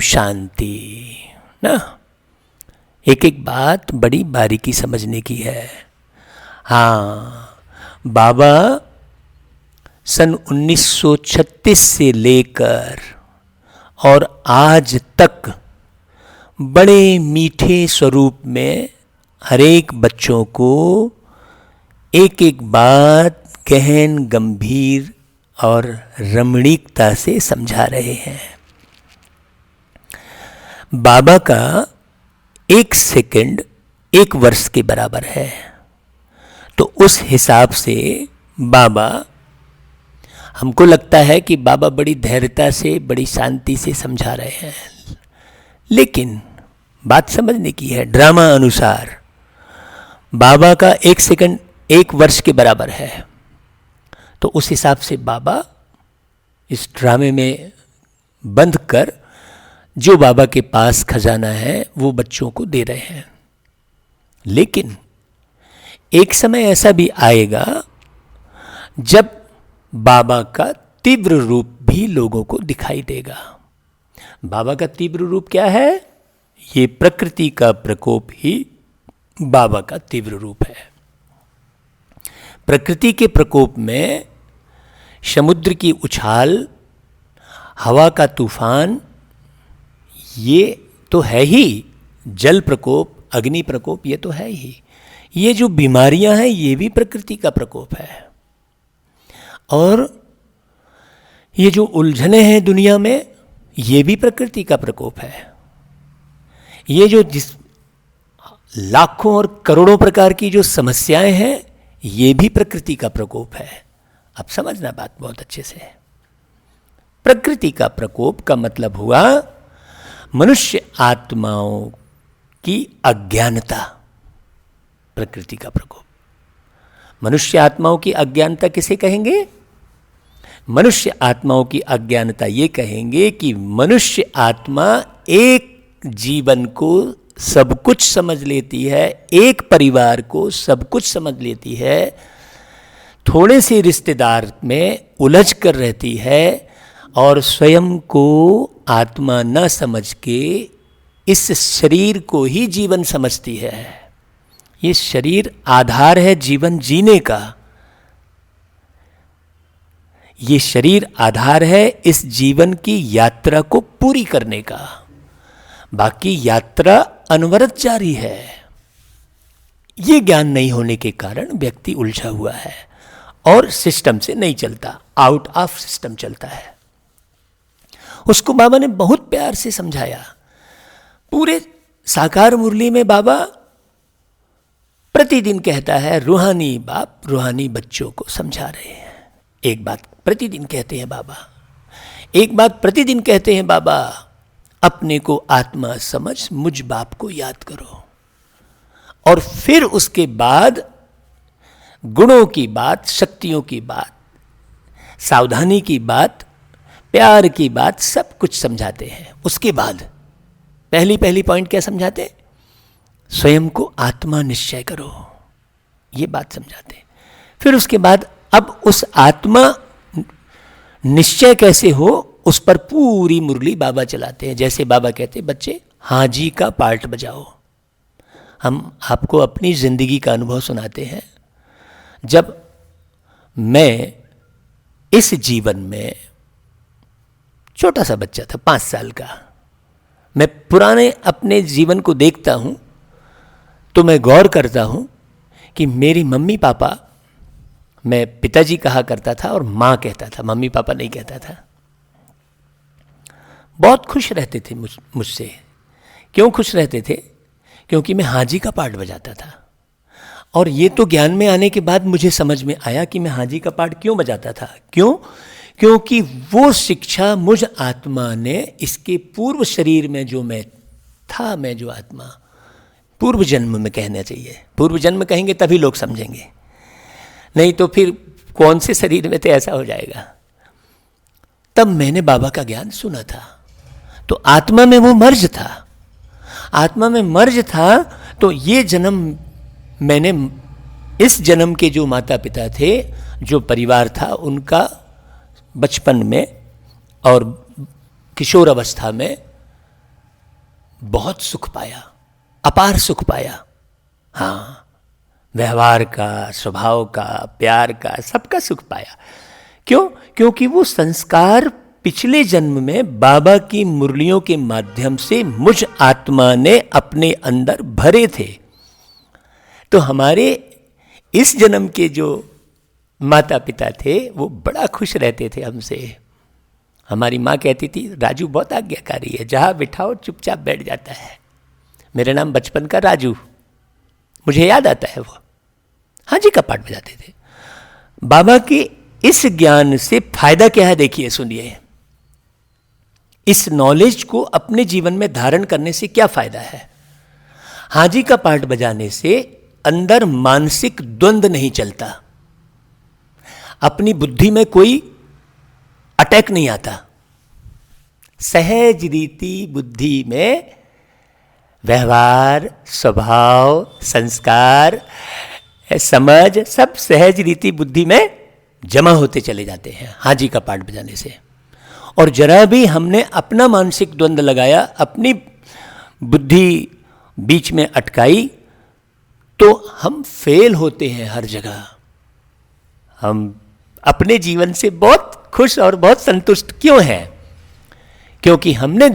शांति। ना, एक एक बात बड़ी बारीकी समझने की है। हाँ, बाबा सन 1936 से लेकर और आज तक बड़े मीठे स्वरूप में हर एक बच्चों को एक एक बात गहन, गंभीर और रमणीकता से समझा रहे हैं। बाबा का 1 सेकंड 1 वर्ष के बराबर है। तो उस हिसाब से बाबा, हमको लगता है कि बाबा बड़ी धैर्यता से, बड़ी शांति से समझा रहे हैं, लेकिन बात समझने की है। ड्रामा अनुसार बाबा का 1 सेकंड 1 वर्ष के बराबर है, तो उस हिसाब से बाबा इस ड्रामे में बंद कर जो बाबा के पास खजाना है वो बच्चों को दे रहे हैं। लेकिन एक समय ऐसा भी आएगा जब बाबा का तीव्र रूप भी लोगों को दिखाई देगा। बाबा का तीव्र रूप क्या है? ये प्रकृति का प्रकोप ही बाबा का तीव्र रूप है। प्रकृति के प्रकोप में समुद्र की उछाल, हवा का तूफान, ये तो है ही। जल प्रकोप, अग्नि प्रकोप, ये तो है ही। ये जो बीमारियां हैं ये भी प्रकृति का प्रकोप है। और ये जो उलझने हैं दुनिया में ये भी प्रकृति का प्रकोप है। ये जो जिस लाखों और करोड़ों प्रकार की जो समस्याएं हैं ये भी प्रकृति का प्रकोप है। अब समझना बात बहुत अच्छे से। प्रकृति का प्रकोप का मतलब हुआ मनुष्य आत्माओं की अज्ञानता। प्रकृति का प्रकोप, मनुष्य आत्माओं की अज्ञानता किसे कहेंगे? मनुष्य आत्माओं की अज्ञानता ये कहेंगे कि मनुष्य आत्मा एक जीवन को सब कुछ समझ लेती है, एक परिवार को सब कुछ समझ लेती है, थोड़े से रिश्तेदार में उलझ कर रहती है और स्वयं को आत्मा न समझ के इस शरीर को ही जीवन समझती है। ये शरीर आधार है जीवन जीने का। ये शरीर आधार है इस जीवन की यात्रा को पूरी करने का। बाकी यात्रा अनवरत जारी है। ये ज्ञान नहीं होने के कारण व्यक्ति उलझा हुआ है और सिस्टम से नहीं चलता, आउट ऑफ सिस्टम चलता है। उसको बाबा ने बहुत प्यार से समझाया। पूरे साकार मुरली में बाबा प्रतिदिन कहता है, रूहानी बाप रूहानी बच्चों को समझा रहे हैं। एक बात प्रतिदिन कहते हैं बाबा, एक बात प्रतिदिन कहते हैं बाबा, अपने को आत्मा समझ मुझ बाप को याद करो। और फिर उसके बाद गुणों की बात, शक्तियों की बात, सावधानी की बात, प्यार की बात, सब कुछ समझाते हैं। उसके बाद पहली पॉइंट क्या समझाते? स्वयं को आत्मा निश्चय करो, ये बात समझाते हैं। फिर उसके बाद अब उस आत्मा निश्चय कैसे हो उस पर पूरी मुरली बाबा चलाते हैं। जैसे बाबा कहते हैं, बच्चे हाजी का पार्ट बजाओ। हम आपको अपनी जिंदगी का अनुभव सुनाते हैं। जब मैं इस जीवन में छोटा सा बच्चा था, 5 साल का, मैं पुराने अपने जीवन को देखता हूं तो मैं गौर करता हूं कि मेरी मम्मी पापा, मैं पिताजी कहा करता था और माँ कहता था, मम्मी पापा नहीं कहता था, बहुत खुश रहते थे मुझसे। क्यों खुश रहते थे? क्योंकि मैं हाजी का पार्ट बजाता था। और ये तो ज्ञान में आने के बाद मुझे समझ में आया कि मैं हाजी का पार्ट क्यों बजाता था। क्यों? क्योंकि वो शिक्षा मुझ आत्मा ने इसके पूर्व शरीर में जो मैं था, मैं जो आत्मा, पूर्व जन्म में कहना चाहिए, पूर्व जन्म कहेंगे तभी लोग समझेंगे, नहीं तो फिर कौन से शरीर में थे ऐसा हो जाएगा। तब मैंने बाबा का ज्ञान सुना था। तो आत्मा में वो मर्ज था, आत्मा में मर्ज था। तो ये जन्म मैंने, इस जन्म के जो माता पिता थे, जो परिवार था, उनका बचपन में और किशोर अवस्था में बहुत सुख पाया, अपार सुख पाया। हाँ, व्यवहार का, स्वभाव का, प्यार का, सबका सुख पाया। क्यों? क्योंकि वो संस्कार पिछले जन्म में बाबा की मुरलियों के माध्यम से मुझ आत्मा ने अपने अंदर भरे थे। तो हमारे इस जन्म के जो माता पिता थे वो बड़ा खुश रहते थे हमसे। हमारी माँ कहती थी, राजू बहुत आज्ञाकारी है, जहाँ बिठाओ चुपचाप बैठ जाता है। मेरा नाम बचपन का राजू, मुझे याद आता है वो हाँ जी का पाठ बजाते थे। बाबा के इस ज्ञान से फायदा क्या है, देखिए सुनिए। इस नॉलेज को अपने जीवन में धारण करने से क्या फायदा है? हाजी का पाठ बजाने से अंदर मानसिक द्वंद्व नहीं चलता, अपनी बुद्धि में कोई अटैक नहीं आता। सहज रीति बुद्धि में व्यवहार, स्वभाव, संस्कार, समझ सब सहज रीति बुद्धि में जमा होते चले जाते हैं हाजी का पाठ बजाने से। और जरा भी हमने अपना मानसिक द्वंद्व लगाया, अपनी बुद्धि बीच में अटकाई, तो हम फेल होते हैं हर जगह। हम अपने जीवन से बहुत खुश और बहुत संतुष्ट क्यों हैं? क्योंकि हमने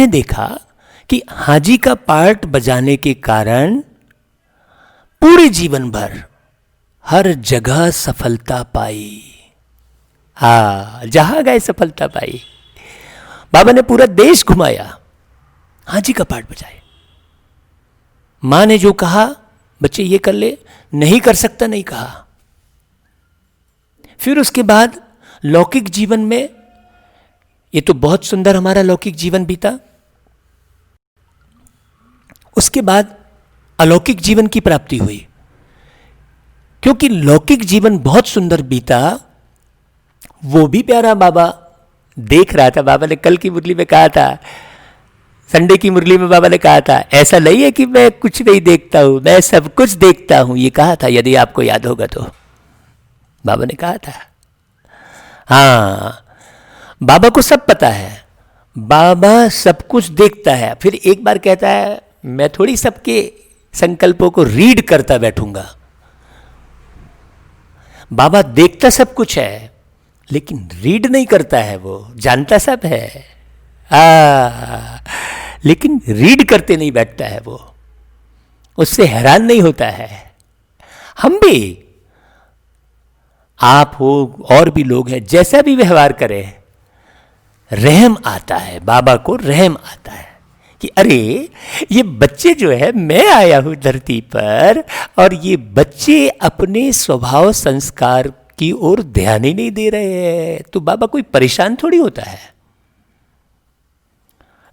देखा कि हाजी का पाठ बजाने के कारण पूरे जीवन भर हर जगह सफलता पाई। हाँ, जहां गए सफलता पाई। बाबा ने पूरा देश घुमाया, हाजी का पाठ बजाए। मां ने जो कहा, बच्चे ये कर ले, नहीं कर सकता नहीं कहा। फिर उसके बाद लौकिक जीवन में, ये तो बहुत सुंदर हमारा लौकिक जीवन बीता। उसके बाद अलौकिक जीवन की प्राप्ति हुई। क्योंकि लौकिक जीवन बहुत सुंदर बीता, वो भी प्यारा बाबा देख रहा था। बाबा ने कल की मुरली में कहा था, संडे की मुरली में बाबा ने कहा था, ऐसा नहीं है कि मैं कुछ नहीं देखता हूं, मैं सब कुछ देखता हूं। ये कहा था, यदि आपको याद होगा तो बाबा ने कहा था। हाँ, बाबा को सब पता है, बाबा सब कुछ देखता है। फिर एक बार कहता है, मैं थोड़ी सबके संकल्पों को रीड करता बैठूंगा। बाबा देखता सब कुछ है, लेकिन रीड नहीं करता है। वो जानता सब है, लेकिन रीड करते नहीं बैठता है। वो उससे हैरान नहीं होता है। हम भी, आप हो और भी लोग हैं, जैसा भी व्यवहार करें, रहम आता है। बाबा को रहम आता है कि अरे ये बच्चे जो है, मैं आया हूं धरती पर और ये बच्चे अपने स्वभाव संस्कार की ओर ध्यान ही नहीं दे रहे हैं। तो बाबा कोई परेशान थोड़ी होता है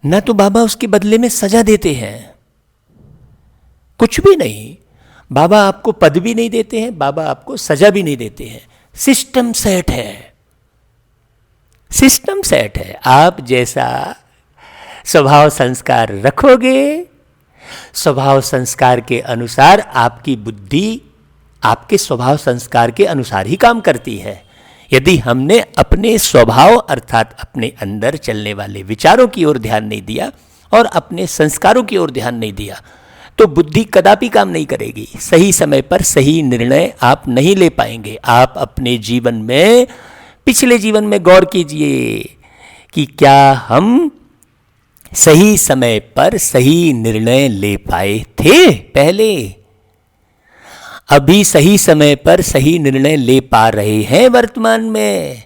ना। तो बाबा उसके बदले में सजा देते हैं, कुछ भी नहीं। बाबा आपको पद भी नहीं देते हैं, बाबा आपको सजा भी नहीं देते हैं। सिस्टम सेट है, सिस्टम सेट है। आप जैसा स्वभाव संस्कार रखोगे, स्वभाव संस्कार के अनुसार आपकी बुद्धि आपके स्वभाव संस्कार के अनुसार ही काम करती है। यदि हमने अपने स्वभाव अर्थात अपने अंदर चलने वाले विचारों की ओर ध्यान नहीं दिया और अपने संस्कारों की ओर ध्यान नहीं दिया, तो बुद्धि कदापि काम नहीं करेगी। सही समय पर सही निर्णय आप नहीं ले पाएंगे। आप अपने जीवन में, पिछले जीवन में गौर कीजिए कि क्या हम सही समय पर सही निर्णय ले पाए थे पहले? अभी सही समय पर सही निर्णय ले पा रहे हैं वर्तमान में?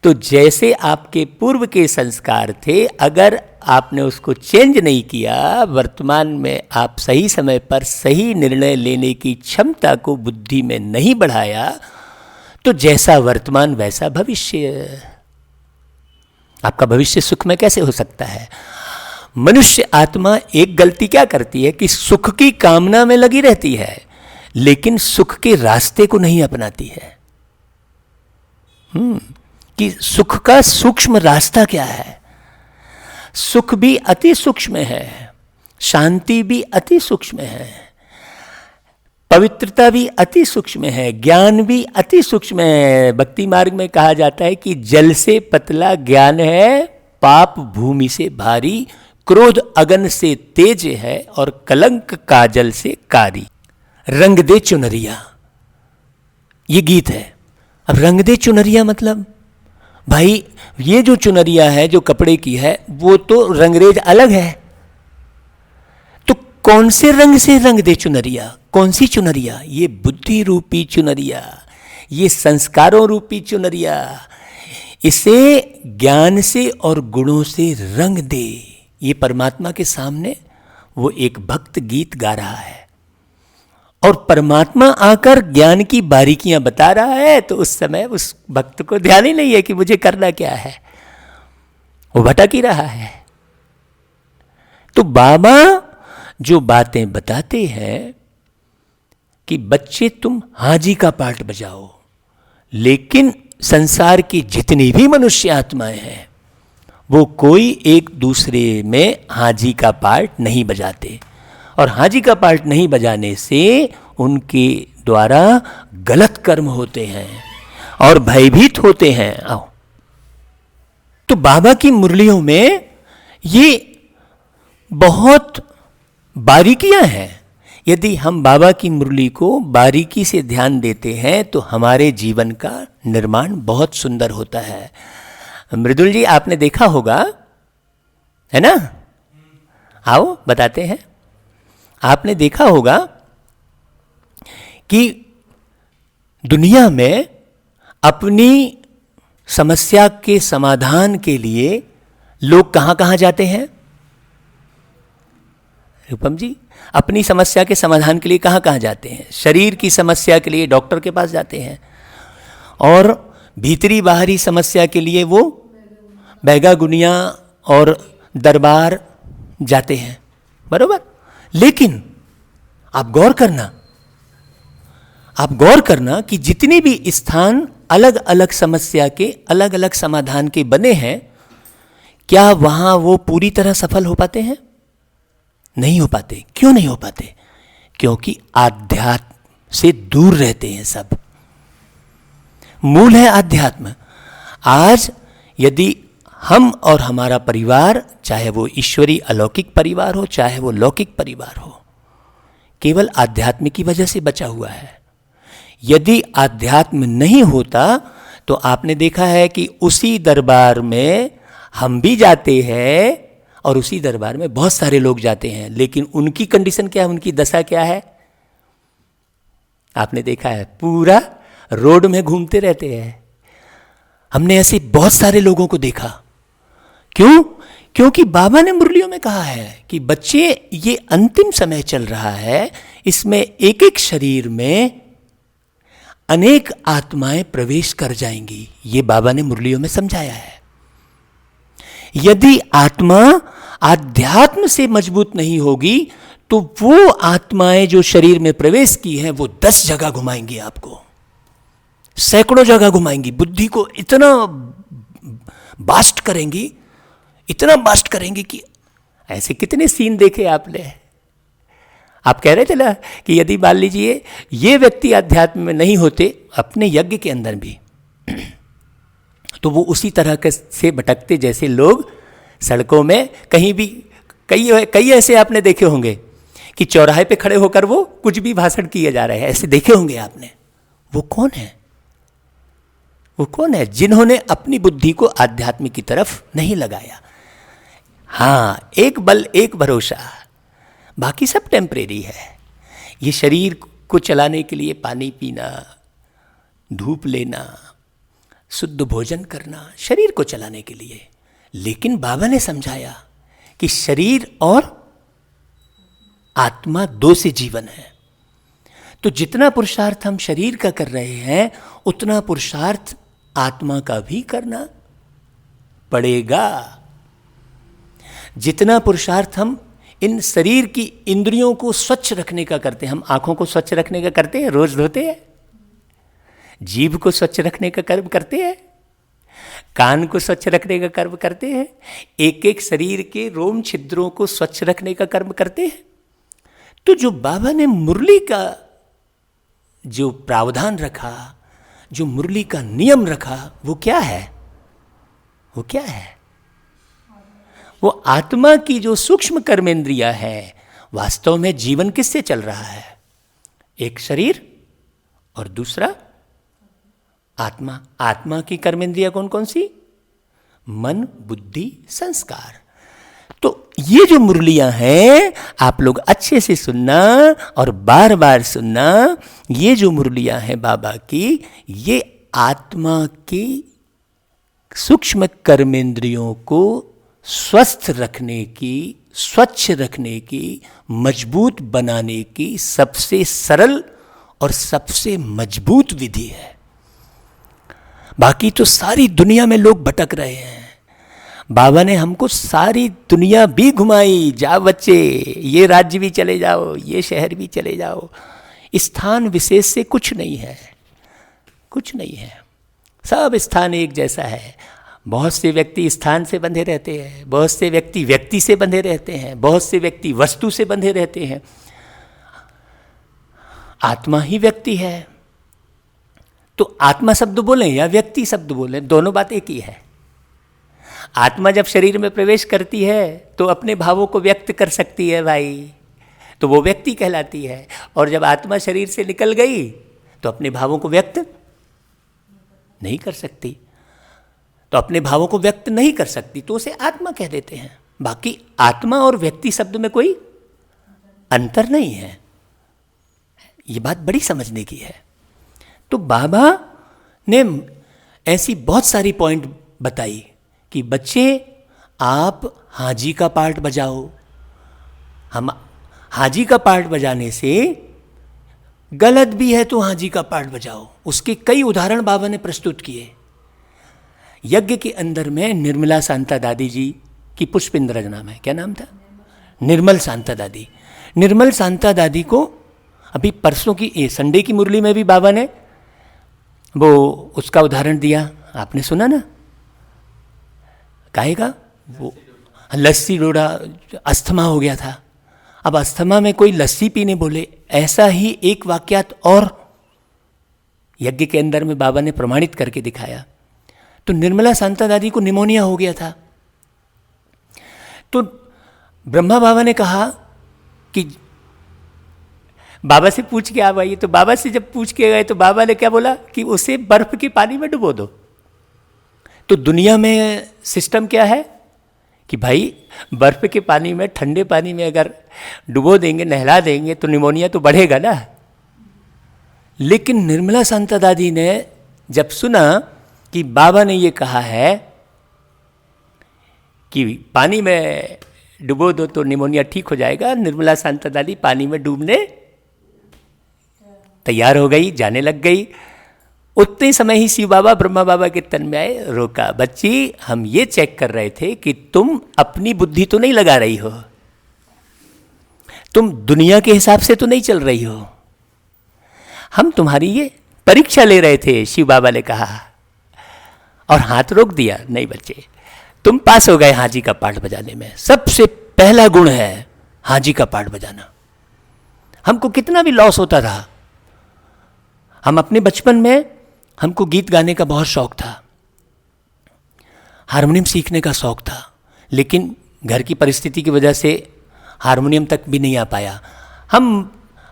तो जैसे आपके पूर्व के संस्कार थे, अगर आपने उसको चेंज नहीं किया, वर्तमान में आप सही समय पर सही निर्णय लेने की क्षमता को बुद्धि में नहीं बढ़ाया, तो जैसा वर्तमान वैसा भविष्य। आपका भविष्य सुख में कैसे हो सकता है? मनुष्य आत्मा एक गलती क्या करती है कि सुख की कामना में लगी रहती है, लेकिन सुख के रास्ते को नहीं अपनाती है। कि सुख का सूक्ष्म रास्ता क्या है? सुख भी अति सूक्ष्म है, शांति भी अति सूक्ष्म है, पवित्रता भी अति सूक्ष्म है, ज्ञान भी अति सूक्ष्म है। भक्ति मार्ग में कहा जाता है कि जल से पतला ज्ञान है पाप भूमि से भारी, क्रोध अगन से तेज है और कलंक काजल से कारी। रंग दे चुनरिया, ये गीत है। अब रंग दे चुनरिया मतलब भाई ये जो चुनरिया है जो कपड़े की है वो तो रंगरेज अलग है, तो कौन से रंग से रंग दे चुनरिया? कौन सी चुनरिया? ये बुद्धि रूपी चुनरिया, ये संस्कारों रूपी चुनरिया, इसे ज्ञान से और गुणों से रंग दे। ये परमात्मा के सामने वो एक भक्त गीत गा रहा है और परमात्मा आकर ज्ञान की बारीकियां बता रहा है, तो उस समय उस भक्त को ध्यान ही नहीं है कि मुझे करना क्या है, वो भटक ही रहा है। तो बाबा जो बातें बताते हैं कि बच्चे तुम हाजी का पार्ट बजाओ, लेकिन संसार की जितनी भी मनुष्य आत्माएं हैं वो कोई एक दूसरे में हाजी का पार्ट नहीं बजाते, और हाजी का पार्ट नहीं बजाने से उनके द्वारा गलत कर्म होते हैं और भयभीत होते हैं। आओ, तो बाबा की मुरलियों में ये बहुत बारीकियां हैं। यदि हम बाबा की मुरली को बारीकी से ध्यान देते हैं तो हमारे जीवन का निर्माण बहुत सुंदर होता है। मृदुल जी आपने देखा होगा, है ना? आओ बताते हैं। आपने देखा होगा कि दुनिया में अपनी समस्या के समाधान के लिए लोग कहां कहां जाते हैं? रूपम जी, अपनी समस्या के समाधान के लिए कहां कहां जाते हैं? शरीर की समस्या के लिए डॉक्टर के पास जाते हैं, और भीतरी बाहरी समस्या के लिए वो बैगा गुनिया और दरबार जाते हैं, बरोबर। लेकिन आप गौर करना कि जितने भी स्थान अलग अलग समस्या के अलग अलग समाधान के बने हैं, क्या वहां वो पूरी तरह सफल हो पाते हैं? नहीं हो पाते। क्यों नहीं हो पाते? क्योंकि आध्यात्म से दूर रहते हैं सब। मूल है आध्यात्म। आज यदि हम और हमारा परिवार, चाहे वो ईश्वरी अलौकिक परिवार हो चाहे वो लौकिक परिवार हो, केवल आध्यात्म की वजह से बचा हुआ है। यदि आध्यात्म नहीं होता तो आपने देखा है कि उसी दरबार में हम भी जाते हैं और उसी दरबार में बहुत सारे लोग जाते हैं, लेकिन उनकी कंडीशन क्या है, उनकी दशा क्या है? आपने देखा है, पूरा रोड में घूमते रहते हैं। हमने ऐसे बहुत सारे लोगों को देखा। क्यों? क्योंकि बाबा ने मुरलियों में कहा है कि बच्चे, ये अंतिम समय चल रहा है, इसमें एक एक शरीर में अनेक आत्माएं प्रवेश कर जाएंगी। ये बाबा ने मुरलियों में समझाया है। यदि आत्मा आध्यात्म से मजबूत नहीं होगी तो वो आत्माएं जो शरीर में प्रवेश की हैं वो 10 जगह घुमाएंगी, आपको सैकड़ों जगह घुमाएंगी, बुद्धि को इतना बास्ट करेंगी, इतना बास्ट करेंगी कि ऐसे कितने सीन देखे आपने। आप कह रहे थे ना कि यदि मान लीजिए ये व्यक्ति अध्यात्म में नहीं होते अपने यज्ञ के अंदर भी, तो वो उसी तरह के से भटकते जैसे लोग सड़कों में कहीं भी, कई ऐसे आपने देखे होंगे कि चौराहे पे खड़े होकर वो कुछ भी भाषण किए जा रहे हैं, ऐसे देखे होंगे आपने। वो कौन है? वो कौन है? जिन्होंने अपनी बुद्धि को आध्यात्म की तरफ नहीं लगाया। हाँ, एक बल एक भरोसा, बाकी सब टेम्परेरी है। ये शरीर को चलाने के लिए पानी पीना, धूप लेना, शुद्ध भोजन करना, शरीर को चलाने के लिए। लेकिन बाबा ने समझाया कि शरीर और आत्मा दो से जीवन है। तो जितना पुरुषार्थ हम शरीर का कर रहे हैं उतना पुरुषार्थ आत्मा का भी करना पड़ेगा। जितना पुरुषार्थ हम इन शरीर की इंद्रियों को स्वच्छ रखने का करते हैं, हम आंखों को स्वच्छ रखने का करते हैं, रोज धोते हैं, जीभ को स्वच्छ रखने का कर्म करते हैं, कान को स्वच्छ रखने का कर्म करते हैं, एक एक शरीर के रोम छिद्रों को स्वच्छ रखने का कर्म करते हैं। तो जो बाबा ने मुरली का जो प्रावधान रखा, जो मुरली का नियम रखा, वो क्या है? वो क्या है? वो आत्मा की जो सूक्ष्म कर्मेंद्रिया है, वास्तव में जीवन किससे चल रहा है? एक शरीर और दूसरा आत्मा। आत्मा की कर्मेंद्रिया कौन कौन सी? मन, बुद्धि, संस्कार। तो ये जो मुरलियां हैं आप लोग अच्छे से सुनना और बार बार सुनना। ये जो मुरलियां हैं बाबा की, ये आत्मा की सूक्ष्म कर्मेंद्रियों को स्वस्थ रखने की, स्वच्छ रखने की, मजबूत बनाने की सबसे सरल और सबसे मजबूत विधि है। बाकी तो सारी दुनिया में लोग भटक रहे हैं। बाबा ने हमको सारी दुनिया भी घुमाई, जाओ बच्चे, ये राज्य भी चले जाओ, ये शहर भी चले जाओ। स्थान विशेष से कुछ नहीं है, कुछ नहीं है, सब स्थान एक जैसा है। बहुत से व्यक्ति स्थान से बंधे रहते हैं, बहुत से व्यक्ति व्यक्ति से बंधे रहते हैं, बहुत से व्यक्ति वस्तु से बंधे रहते हैं। आत्मा ही व्यक्ति है, तो आत्मा शब्द बोलें या व्यक्ति शब्द बोलें, दोनों बात एक ही है। आत्मा जब शरीर में प्रवेश करती है तो अपने भावों को व्यक्त कर सकती है भाई, तो वो व्यक्ति कहलाती है। और जब आत्मा शरीर से निकल गई तो अपने भावों को व्यक्त नहीं कर सकती, तो अपने भावों को व्यक्त नहीं कर सकती तो उसे आत्मा कह देते हैं। बाकी आत्मा और व्यक्ति शब्द में कोई अंतर नहीं है। ये बात बड़ी समझने की है। तो बाबा ने ऐसी बहुत सारी पॉइंट बताई कि बच्चे आप हाजी का पार्ट बजाओ। हम हाजी का पार्ट बजाने से गलत भी है तो हाजी का पार्ट बजाओ। उसके कई उदाहरण बाबा ने प्रस्तुत किए। यज्ञ के अंदर में निर्मला शांता दादी जी की पुष्पिंद्रज नाम है, क्या नाम था? निर्मल शांता दादी। निर्मल शांता दादी को अभी परसों की संडे की मुरली में भी बाबा ने वो उसका उदाहरण दिया, आपने सुना ना? काहे का? वो लस्सी डोडा, अस्थमा हो गया था। अब अस्थमा में कोई लस्सी पीने बोले, ऐसा ही एक वाक्यात और यज्ञ के अंदर में बाबा ने प्रमाणित करके दिखाया। तो निर्मला शांता दादी को निमोनिया हो गया था। तो ब्रह्मा बाबा ने कहा कि बाबा से पूछ के आ भाई। तो बाबा से जब पूछ के गए तो बाबा ने क्या बोला कि उसे बर्फ के पानी में डुबो दो। तो दुनिया में सिस्टम क्या है कि भाई बर्फ के पानी में, ठंडे पानी में अगर डुबो देंगे, नहला देंगे तो निमोनिया तो बढ़ेगा ना। लेकिन निर्मला शांता दादी ने जब सुना कि बाबा ने ये कहा है कि पानी में डुबो दो तो निमोनिया ठीक हो जाएगा, निर्मला शांता दादी पानी में डूबने तैयार हो गई, जाने लग गई। उतने समय ही शिव बाबा ब्रह्मा बाबा के तन में आए, रोका, बच्ची हम ये चेक कर रहे थे कि तुम अपनी बुद्धि तो नहीं लगा रही हो, तुम दुनिया के हिसाब से तो नहीं चल रही हो, हम तुम्हारी ये परीक्षा ले रहे थे, शिव बाबा ने कहा। और हाथ रोक दिया, नहीं बच्चे तुम पास हो गए हाजी का पाठ बजाने में। सबसे पहला गुण है हाजी का पाठ बजाना। हमको कितना भी लॉस होता था, हम अपने बचपन में हमको गीत गाने का बहुत शौक था, हारमोनियम सीखने का शौक था, लेकिन घर की परिस्थिति की वजह से हारमोनियम तक भी नहीं आ पाया। हम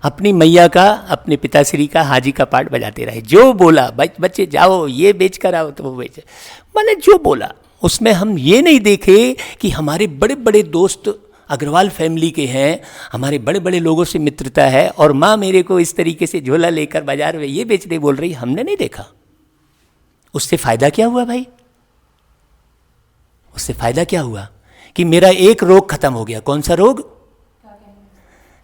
अपनी मैया का, अपने पिताश्री का हाजी का पाठ बजाते रहे। जो बोला बच्चे जाओ ये बेच कर आओ तो वो बेच, मैंने जो बोला उसमें हम ये नहीं देखे कि हमारे बड़े बड़े दोस्त अग्रवाल फैमिली के हैं, हमारे बड़े बड़े लोगों से मित्रता है और माँ मेरे को इस तरीके से झोला लेकर बाजार में ये बेचने बोल रही, हमने नहीं देखा। उससे फायदा क्या हुआ भाई? उससे फायदा क्या हुआ कि मेरा एक रोग खत्म हो गया। कौन सा रोग?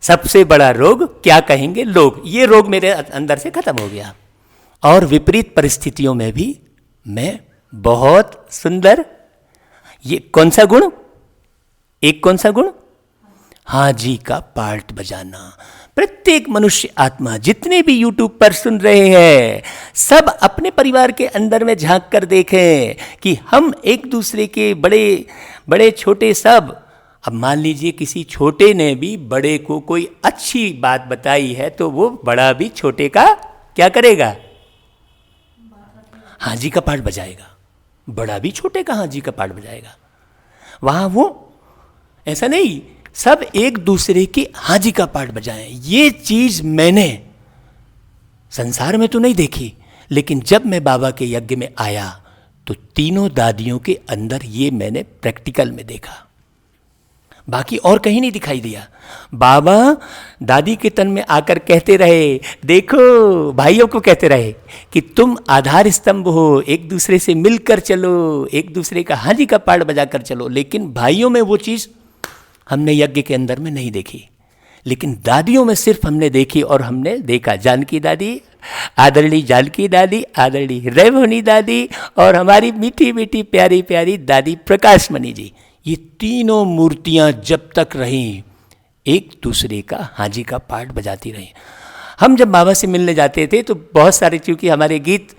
सबसे बड़ा रोग क्या कहेंगे लोग, ये रोग मेरे अंदर से खत्म हो गया। और विपरीत परिस्थितियों में भी मैं बहुत सुंदर, ये कौन सा गुण? एक कौन सा गुण? हाजी का पार्ट बजाना। प्रत्येक मनुष्य आत्मा जितने भी यूट्यूब पर सुन रहे हैं, सब अपने परिवार के अंदर में झांक कर देखें कि हम एक दूसरे के बड़े बड़े छोटे सब। अब मान लीजिए किसी छोटे ने भी बड़े को कोई अच्छी बात बताई है तो वो बड़ा भी छोटे का क्या करेगा? हाजी का पार्ट बजाएगा। बड़ा भी छोटे का हाजी का पार्ट बजाएगा। वहाँ वो ऐसा नहीं, सब एक दूसरे की हाजी का पार्ट बजाएं। ये चीज मैंने संसार में तो नहीं देखी, लेकिन जब मैं बाबा के यज्ञ में आया तो तीनों दादियों के अंदर ये मैंने प्रैक्टिकल में देखा, बाकी और कहीं नहीं दिखाई दिया। बाबा दादी के तन में आकर कहते रहे, देखो भाइयों को कहते रहे कि तुम आधार स्तंभ हो, एक दूसरे से मिलकर चलो, एक दूसरे का हाजी का पार्ट बजाकर चलो। लेकिन भाइयों में वो चीज़ हमने यज्ञ के अंदर में नहीं देखी, लेकिन दादियों में सिर्फ हमने देखी। और हमने देखा जानकी दादी, आदरणीय जानकी दादी, आदरणीय रैभवनी दादी, और हमारी मीठी मीठी प्यारी प्यारी दादी प्रकाशमणि जी, ये तीनों मूर्तियां जब तक रहीं एक दूसरे का हाजी का पार्ट बजाती रहीं। हम जब बाबा से मिलने जाते थे तो बहुत सारे, चूँकि हमारे गीत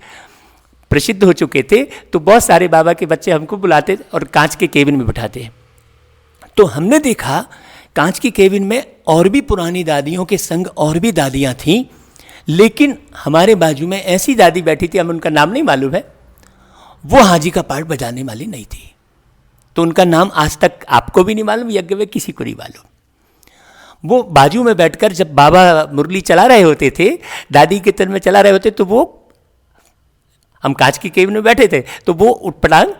प्रसिद्ध हो चुके थे, तो बहुत सारे बाबा के बच्चे हमको बुलाते और कांच के केबिन में बिठाते। तो हमने देखा कांच की केबिन में और भी पुरानी दादियों के संग और भी दादियाँ थीं, लेकिन हमारे बाजू में ऐसी दादी बैठी थी, हमें उनका नाम नहीं मालूम है, वो हाजी का पार्ट बजाने वाली नहीं थी। तो उनका नाम आज तक आपको भी नहीं मालूम, यज्ञ में किसी को नहीं मालूम। वो बाजू में बैठकर जब बाबा मुरली चला रहे होते थे, दादी के तन में चला रहे होते, तो वो, हम कांच की केबिन में बैठे थे, तो वो उठपटांग,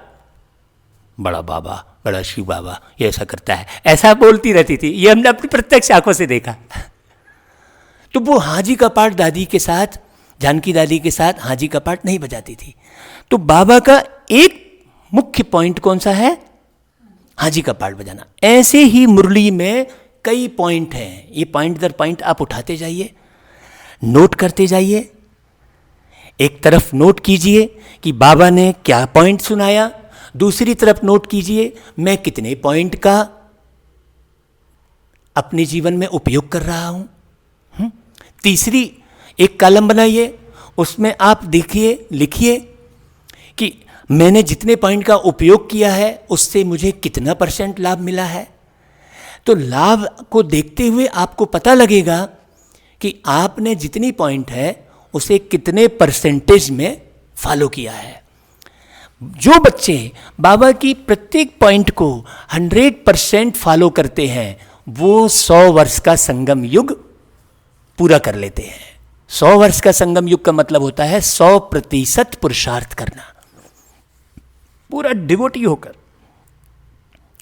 बड़ा बाबा, बड़ा शिव बाबा, ये ऐसा करता है, ऐसा बोलती रहती थी। ये हमने अपनी प्रत्यक्ष आंखों से देखा। तो वो हाजी का पार्ट दादी के साथ, जानकी दादी के साथ हाजी का पार्ट नहीं बजाती थी। तो बाबा का एक मुख्य पॉइंट कौन सा है? हाजी का पार्ट बजाना। ऐसे ही मुरली में कई पॉइंट हैं, ये पॉइंट दर पॉइंट आप उठाते जाइए, नोट करते जाइए। एक तरफ नोट कीजिए कि बाबा ने क्या पॉइंट सुनाया, दूसरी तरफ नोट कीजिए मैं कितने पॉइंट का अपने जीवन में उपयोग कर रहा हूं। तीसरी एक कॉलम बनाइए, उसमें आप देखिए, लिखिए कि मैंने जितने पॉइंट का उपयोग किया है उससे मुझे कितना % लाभ मिला है। तो लाभ को देखते हुए आपको पता लगेगा कि आपने जितनी पॉइंट है उसे कितने % में फॉलो किया है। जो बच्चे बाबा की प्रत्येक पॉइंट को 100% फॉलो करते हैं वो 100 वर्ष का संगम युग पूरा कर लेते हैं। 100 वर्ष का संगम युग का मतलब होता है 100% पुरुषार्थ करना, पूरा डिवोटी होकर।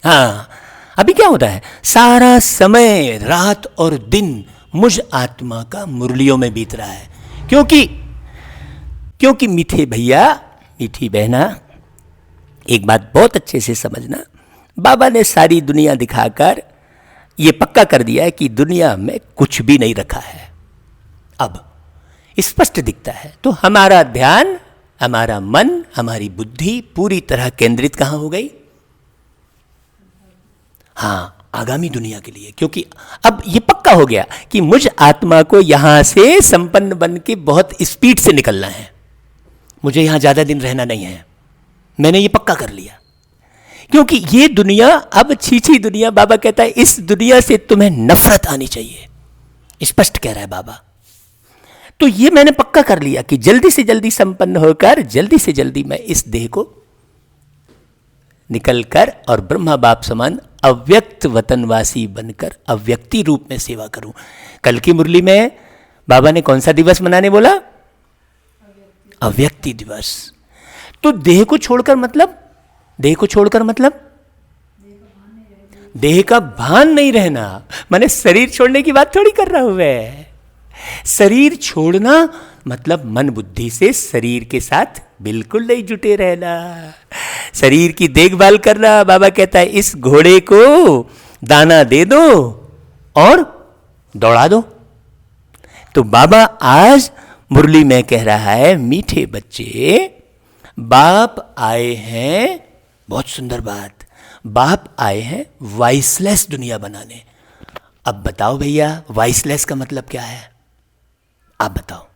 हाँ, अभी क्या होता है, सारा समय रात और दिन मुझ आत्मा का मुरलियों में बीत रहा है। क्योंकि मीठे भैया, मीठी बहना, एक बात बहुत अच्छे से समझना, बाबा ने सारी दुनिया दिखाकर ये पक्का कर दिया है कि दुनिया में कुछ भी नहीं रखा है। अब स्पष्ट दिखता है, तो हमारा ध्यान, हमारा मन, हमारी बुद्धि पूरी तरह केंद्रित कहाँ हो गई? हाँ, आगामी दुनिया के लिए। क्योंकि अब ये पक्का हो गया कि मुझ आत्मा को यहां से संपन्न बन के बहुत स्पीड से निकलना है, मुझे यहां ज्यादा दिन रहना नहीं है। मैंने ये पक्का कर लिया, क्योंकि ये दुनिया अब छीछी दुनिया, बाबा कहता है इस दुनिया से तुम्हें नफरत आनी चाहिए, स्पष्ट कह रहा है बाबा। तो ये मैंने पक्का कर लिया कि जल्दी से जल्दी संपन्न होकर जल्दी से जल्दी मैं इस देह को निकलकर और ब्रह्मा बाप समान अव्यक्त वतनवासी बनकर अव्यक्ति रूप में सेवा करूं। कल की मुरली में बाबा ने कौन सा दिवस मनाने बोला? अव्यक्ति दिवस। तो देह को छोड़कर मतलब, देह को छोड़कर मतलब देह का भान नहीं रहना। मैंने शरीर छोड़ने की बात थोड़ी कर रहा हूं मैं। शरीर छोड़ना मतलब मन बुद्धि से शरीर के साथ बिल्कुल नहीं जुटे रहना, शरीर की देखभाल करना। बाबा कहता है इस घोड़े को दाना दे दो और दौड़ा दो। तो बाबा आज मुरली में कह रहा है, मीठे बच्चे, बाप आए हैं, बहुत सुंदर बात, बाप आए हैं वॉइसलेस दुनिया बनाने। अब बताओ भैया, वॉइसलेस का मतलब क्या है? आप बताओ।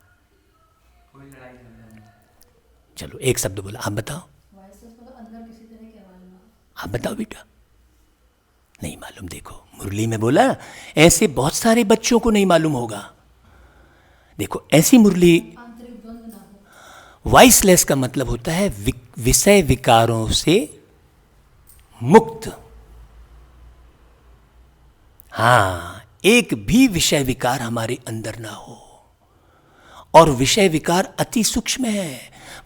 चलो एक शब्द बोला, आप बताओ। आप बताओ बेटा। नहीं मालूम। देखो मुरली में बोला, ऐसे बहुत सारे बच्चों को नहीं मालूम होगा। देखो ऐसी मुरली, वॉइसलेस का मतलब होता है विषय विकारों से मुक्त। हाँ, एक भी विषय विकार हमारे अंदर ना हो। और विषय विकार अति सूक्ष्म है।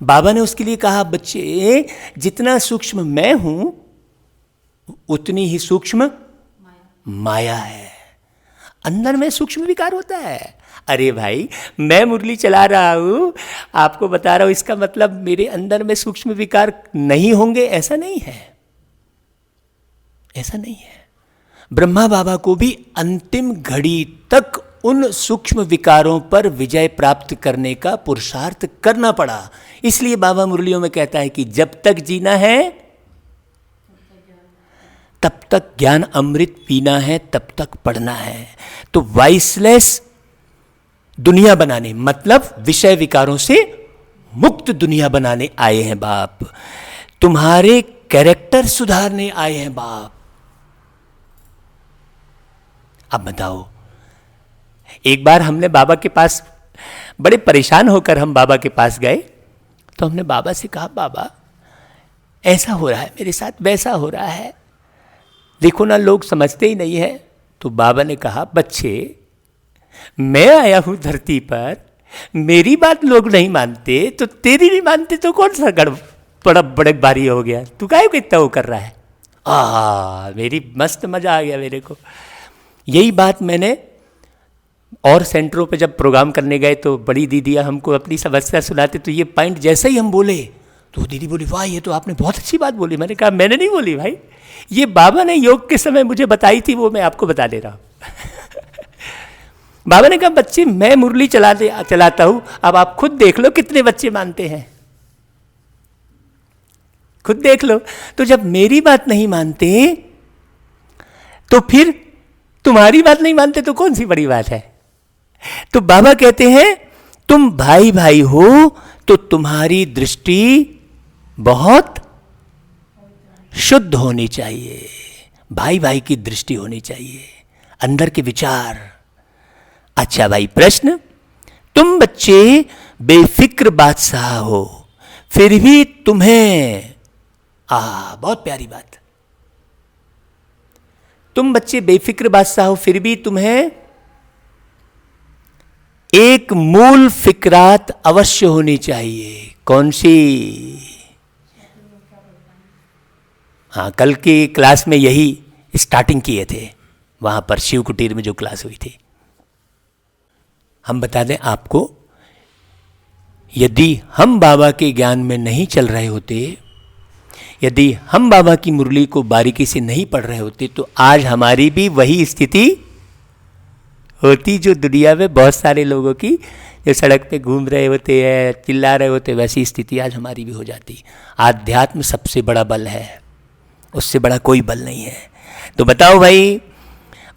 बाबा ने उसके लिए कहा, बच्चे जितना सूक्ष्म मैं हूं उतनी ही सूक्ष्म माया है। अंदर में सूक्ष्म विकार होता है। अरे भाई, मैं मुरली चला रहा हूं, आपको बता रहा हूं, इसका मतलब मेरे अंदर में सूक्ष्म विकार नहीं होंगे, ऐसा नहीं है, ऐसा नहीं है। ब्रह्मा बाबा को भी अंतिम घड़ी तक उन सूक्ष्म विकारों पर विजय प्राप्त करने का पुरुषार्थ करना पड़ा। इसलिए बाबा मुरलियों में कहता है कि जब तक जीना है तब तक ज्ञान अमृत पीना है, तब तक पढ़ना है। तो वाइसलेस दुनिया बनाने, मतलब विषय विकारों से मुक्त दुनिया बनाने आए हैं बाप। तुम्हारे कैरेक्टर सुधारने आए हैं बाप। अब बताओ, एक बार हमने बाबा के पास, बड़े परेशान होकर हम बाबा के पास गए, तो हमने बाबा से कहा, बाबा ऐसा हो रहा है मेरे साथ, वैसा हो रहा है, देखो ना, लोग समझते ही नहीं है। तो बाबा ने कहा, बच्चे मैं आया हूं धरती पर, मेरी बात लोग नहीं मानते तो तेरी नहीं मानते तो कौन सा बड़े भारी हो गया, तू काहे को इतना वो कर रहा है। मेरी मस्त मजा आ गया मेरे को। यही बात मैंने और सेंटरों पे जब प्रोग्राम करने गए तो बड़ी दीदियाँ हमको अपनी समस्या सुनाते, तो ये पॉइंट जैसे ही हम बोले तो दीदी बोली, वाह ये तो आपने बहुत अच्छी बात बोली। मैंने कहा, मैंने नहीं बोली भाई, ये बाबा ने योग के समय मुझे बताई थी, वो मैं आपको बता दे रहा हूँ। बाबा ने कहा, बच्चे मैं मुरली चलाता हूँ, अब आप खुद देख लो कितने बच्चे मानते हैं, खुद देख लो। तो जब मेरी बात नहीं मानते तो फिर तुम्हारी बात नहीं मानते तो कौन सी बड़ी बात है। तो बाबा कहते हैं, तुम भाई भाई हो तो तुम्हारी दृष्टि बहुत शुद्ध होनी चाहिए, भाई भाई की दृष्टि होनी चाहिए, अंदर के विचार। अच्छा भाई, प्रश्न, तुम बच्चे बेफिक्र बादशाह हो, फिर भी तुम्हें बहुत प्यारी बात, तुम बच्चे बेफिक्र बादशाह हो, फिर भी तुम्हें एक मूल फिक्रात अवश्य होनी चाहिए। कौन सी? हाँ, कल की क्लास में यही स्टार्टिंग किए थे, वहां पर शिव कुटीर में जो क्लास हुई थी। हम बता दें आपको, यदि हम बाबा के ज्ञान में नहीं चल रहे होते, यदि हम बाबा की मुरली को बारीकी से नहीं पढ़ रहे होते, तो आज हमारी भी वही स्थिति होती जो दुनिया में बहुत सारे लोगों की, जो सड़क पे घूम रहे होते हैं, चिल्ला रहे होते, वैसी स्थिति आज हमारी भी हो जाती। आध्यात्म सबसे बड़ा बल है, उससे बड़ा कोई बल नहीं है। तो बताओ भाई,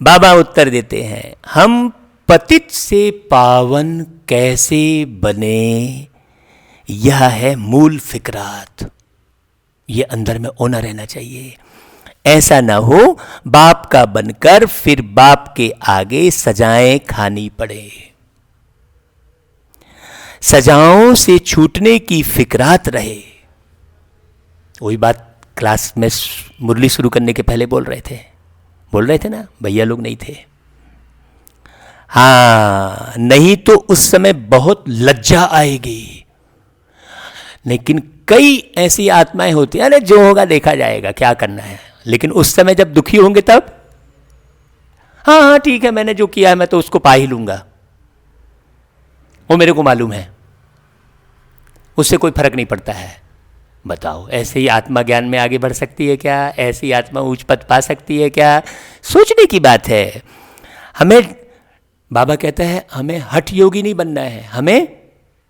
बाबा उत्तर देते हैं, हम पतित से पावन कैसे बने, यह है मूल फिक्रात। ये अंदर में होना रहना चाहिए। ऐसा ना हो बाप का बनकर फिर बाप के आगे सजाएं खानी पड़े। सजाओं से छूटने की फिक्रात रहे। वही बात क्लास में मुरली शुरू करने के पहले बोल रहे थे ना, भैया लोग नहीं थे। हाँ, नहीं तो उस समय बहुत लज्जा आएगी। लेकिन कई ऐसी आत्माएं होती हैं, अरे जो होगा देखा जाएगा, क्या करना है। लेकिन उस समय जब दुखी होंगे तब, हाँ ठीक है, मैंने जो किया है मैं तो उसको पा ही लूंगा, वो मेरे को मालूम है, उससे कोई फर्क नहीं पड़ता है। बताओ, ऐसे ही आत्मा ज्ञान में आगे बढ़ सकती है क्या? ऐसी आत्मा उच्च पद पा सकती है क्या? सोचने की बात है। हमें बाबा कहता है, हमें हठ योगी नहीं बनना है, हमें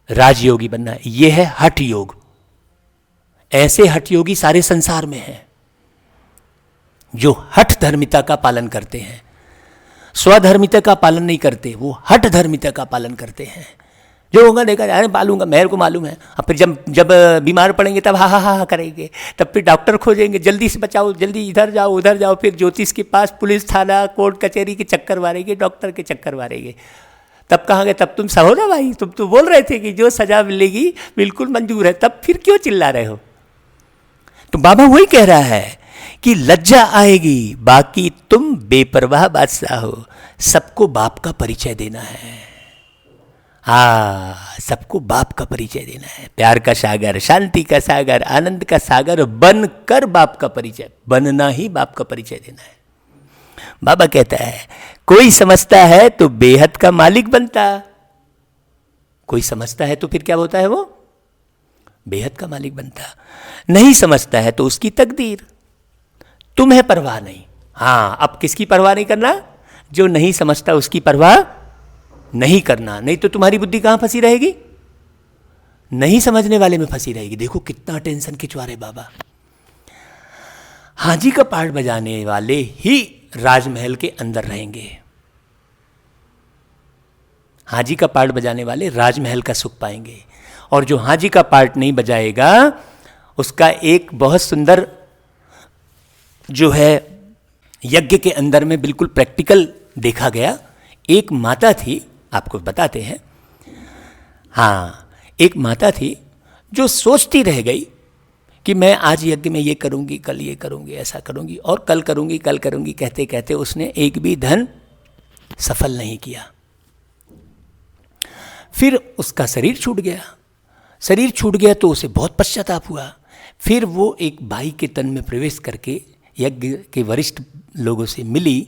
राजयोगी बनना है। यह है हठ योग। ऐसे हठ योगी सारे संसार में हैं जो हठ धर्मिता का पालन करते हैं, स्वधर्मिता का पालन नहीं करते, वो हठ धर्मिता का पालन करते हैं। जो होगा देखा जाए, पालूंगा, मेरे को मालूम है। अब फिर जब बीमार पड़ेंगे तब हा हा हा करेंगे, तब फिर डॉक्टर खोजेंगे, जल्दी से बचाओ, जल्दी इधर जाओ उधर जाओ, फिर ज्योतिष के पास, पुलिस थाना, कोर्ट कचहरी के चक्कर मारेंगे, डॉक्टर के चक्कर मारेंगे। तब कहांगे, तब तुम सहो ना भाई, तुम तो बोल रहे थे कि जो सजा मिलेगी बिल्कुल मंजूर है, तब फिर क्यों चिल्ला रहे हो? तो बाबा वही कह रहा है कि लज्जा आएगी, बाकी तुम बेपरवाह बादशाह हो। सबको बाप का परिचय देना है। सबको बाप का परिचय देना है। प्यार का सागर, शांति का सागर, आनंद का सागर बनकर बाप का परिचय, बनना ही बाप का परिचय देना है। बाबा कहता है कोई समझता है तो बेहद का मालिक बनता। कोई समझता है तो फिर क्या होता है, वो बेहद का मालिक बनता। नहीं समझता है तो उसकी तकदीर। तुम्हें परवाह नहीं। अब किसकी परवाह नहीं करना? जो नहीं समझता उसकी परवाह नहीं करना। नहीं तो तुम्हारी बुद्धि कहां फंसी रहेगी? नहीं समझने वाले में फंसी रहेगी। देखो कितना टेंशन खिंचवा रहे बाबा। हाजी का पार्ट बजाने वाले ही राजमहल के अंदर रहेंगे। हाजी का पार्ट बजाने वाले राजमहल का सुख पाएंगे, और जो हाजी का पार्ट नहीं बजाएगा उसका एक बहुत सुंदर जो है यज्ञ के अंदर में बिल्कुल प्रैक्टिकल देखा गया। एक माता थी, आपको बताते हैं। एक माता थी जो सोचती रह गई कि मैं आज यज्ञ में ये करूंगी, कल ये करूंगी, ऐसा करूंगी, और कल करूंगी, कल करूंगी, कहते कहते उसने एक भी धन सफल नहीं किया। फिर उसका शरीर छूट गया। शरीर छूट गया तो उसे बहुत पश्चाताप हुआ। फिर वो एक बाई के तन में प्रवेश करके यज्ञ के वरिष्ठ लोगों से मिली,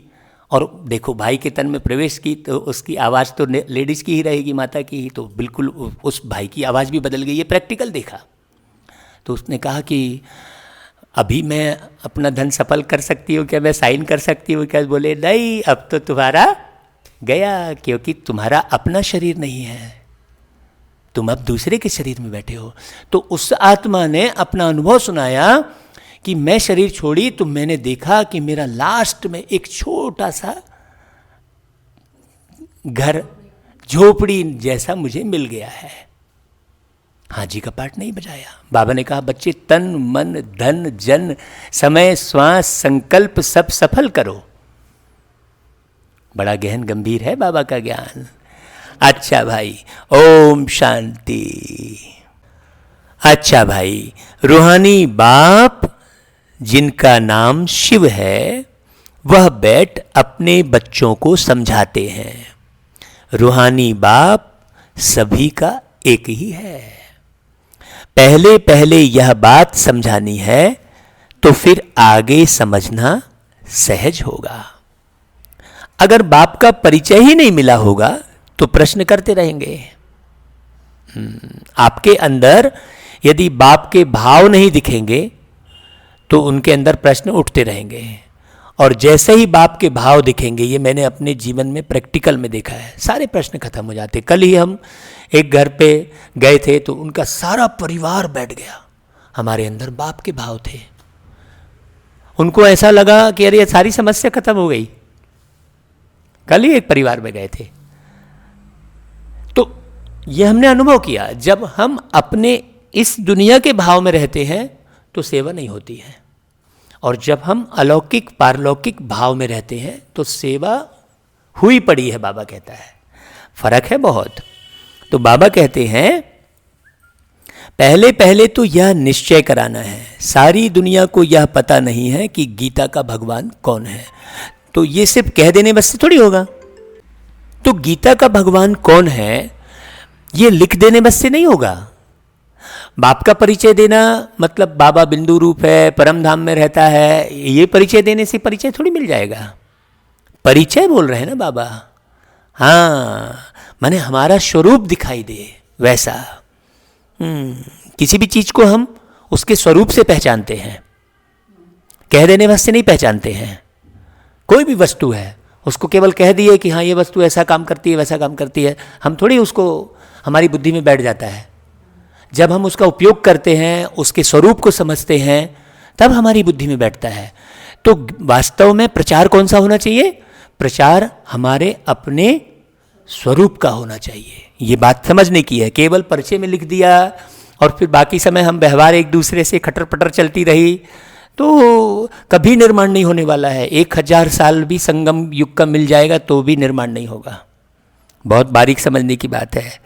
और देखो भाई के तन में प्रवेश की तो उसकी आवाज़ तो लेडीज़ की ही रहेगी, माता की ही, तो बिल्कुल उस भाई की आवाज़ भी बदल गई। ये प्रैक्टिकल देखा। तो उसने कहा कि अभी मैं अपना धन सफल कर सकती हूँ क्या, मैं साइन कर सकती हूँ क्या? बोले नहीं, अब तो तुम्हारा गया, क्योंकि तुम्हारा अपना शरीर नहीं है, तुम अब दूसरे के शरीर में बैठे हो। तो उस आत्मा ने अपना अनुभव सुनाया कि मैं शरीर छोड़ी तो मैंने देखा कि मेरा लास्ट में एक छोटा सा घर, झोपड़ी जैसा मुझे मिल गया है। हाजी का पार्ट नहीं बजाया। बाबा ने कहा बच्चे तन मन धन जन समय श्वास संकल्प सब सफल करो। बड़ा गहन गंभीर है बाबा का ज्ञान। अच्छा भाई, ओम शांति। अच्छा भाई, रूहानी बाप जिनका नाम शिव है, वह बैठ अपने बच्चों को समझाते हैं। रूहानी बाप सभी का एक ही है। पहले पहले यह बात समझानी है तो फिर आगे समझना सहज होगा। अगर बाप का परिचय ही नहीं मिला होगा तो प्रश्न करते रहेंगे। आपके अंदर यदि बाप के भाव नहीं दिखेंगे तो उनके अंदर प्रश्न उठते रहेंगे, और जैसे ही बाप के भाव दिखेंगे, ये मैंने अपने जीवन में प्रैक्टिकल में देखा है, सारे प्रश्न खत्म हो जाते। कल ही हम एक घर पे गए थे तो उनका सारा परिवार बैठ गया। हमारे अंदर बाप के भाव थे। उनको ऐसा लगा कि अरे ये सारी समस्या खत्म हो गई। कल ही एक परिवार में गए थे तो ये हमने अनुभव किया, जब हम अपने इस दुनिया के भाव में रहते हैं तो सेवा नहीं होती है, और जब हम अलौकिक पारलौकिक भाव में रहते हैं तो सेवा हुई पड़ी है। बाबा कहता है फर्क है बहुत। तो बाबा कहते हैं पहले पहले तो यह निश्चय कराना है। सारी दुनिया को यह पता नहीं है कि गीता का भगवान कौन है। तो ये सिर्फ कह देने बस से थोड़ी होगा। तो गीता का भगवान कौन है ये लिख देने बस से नहीं होगा। बाप का परिचय देना मतलब बाबा बिंदु रूप है, परम धाम में रहता है, ये परिचय देने से परिचय थोड़ी मिल जाएगा। परिचय बोल रहे हैं ना बाबा। माने हमारा स्वरूप दिखाई दे वैसा। किसी भी चीज को हम उसके स्वरूप से पहचानते हैं, कह देने बस से नहीं पहचानते हैं। कोई भी वस्तु है उसको केवल कह दिए कि हाँ ये वस्तु ऐसा काम करती है वैसा काम करती है, हम थोड़ी उसको हमारी बुद्धि में बैठ जाता है। जब हम उसका उपयोग करते हैं, उसके स्वरूप को समझते हैं, तब हमारी बुद्धि में बैठता है। तो वास्तव में प्रचार कौन सा होना चाहिए? प्रचार हमारे अपने स्वरूप का होना चाहिए। ये बात समझने की है। केवल परिचय में लिख दिया और फिर बाकी समय हम व्यवहार एक दूसरे से खटर पटर चलती रही तो कभी निर्माण नहीं होने वाला है। 1000 साल भी संगम युग का मिल जाएगा तो भी निर्माण नहीं होगा। बहुत बारीक समझने की बात है।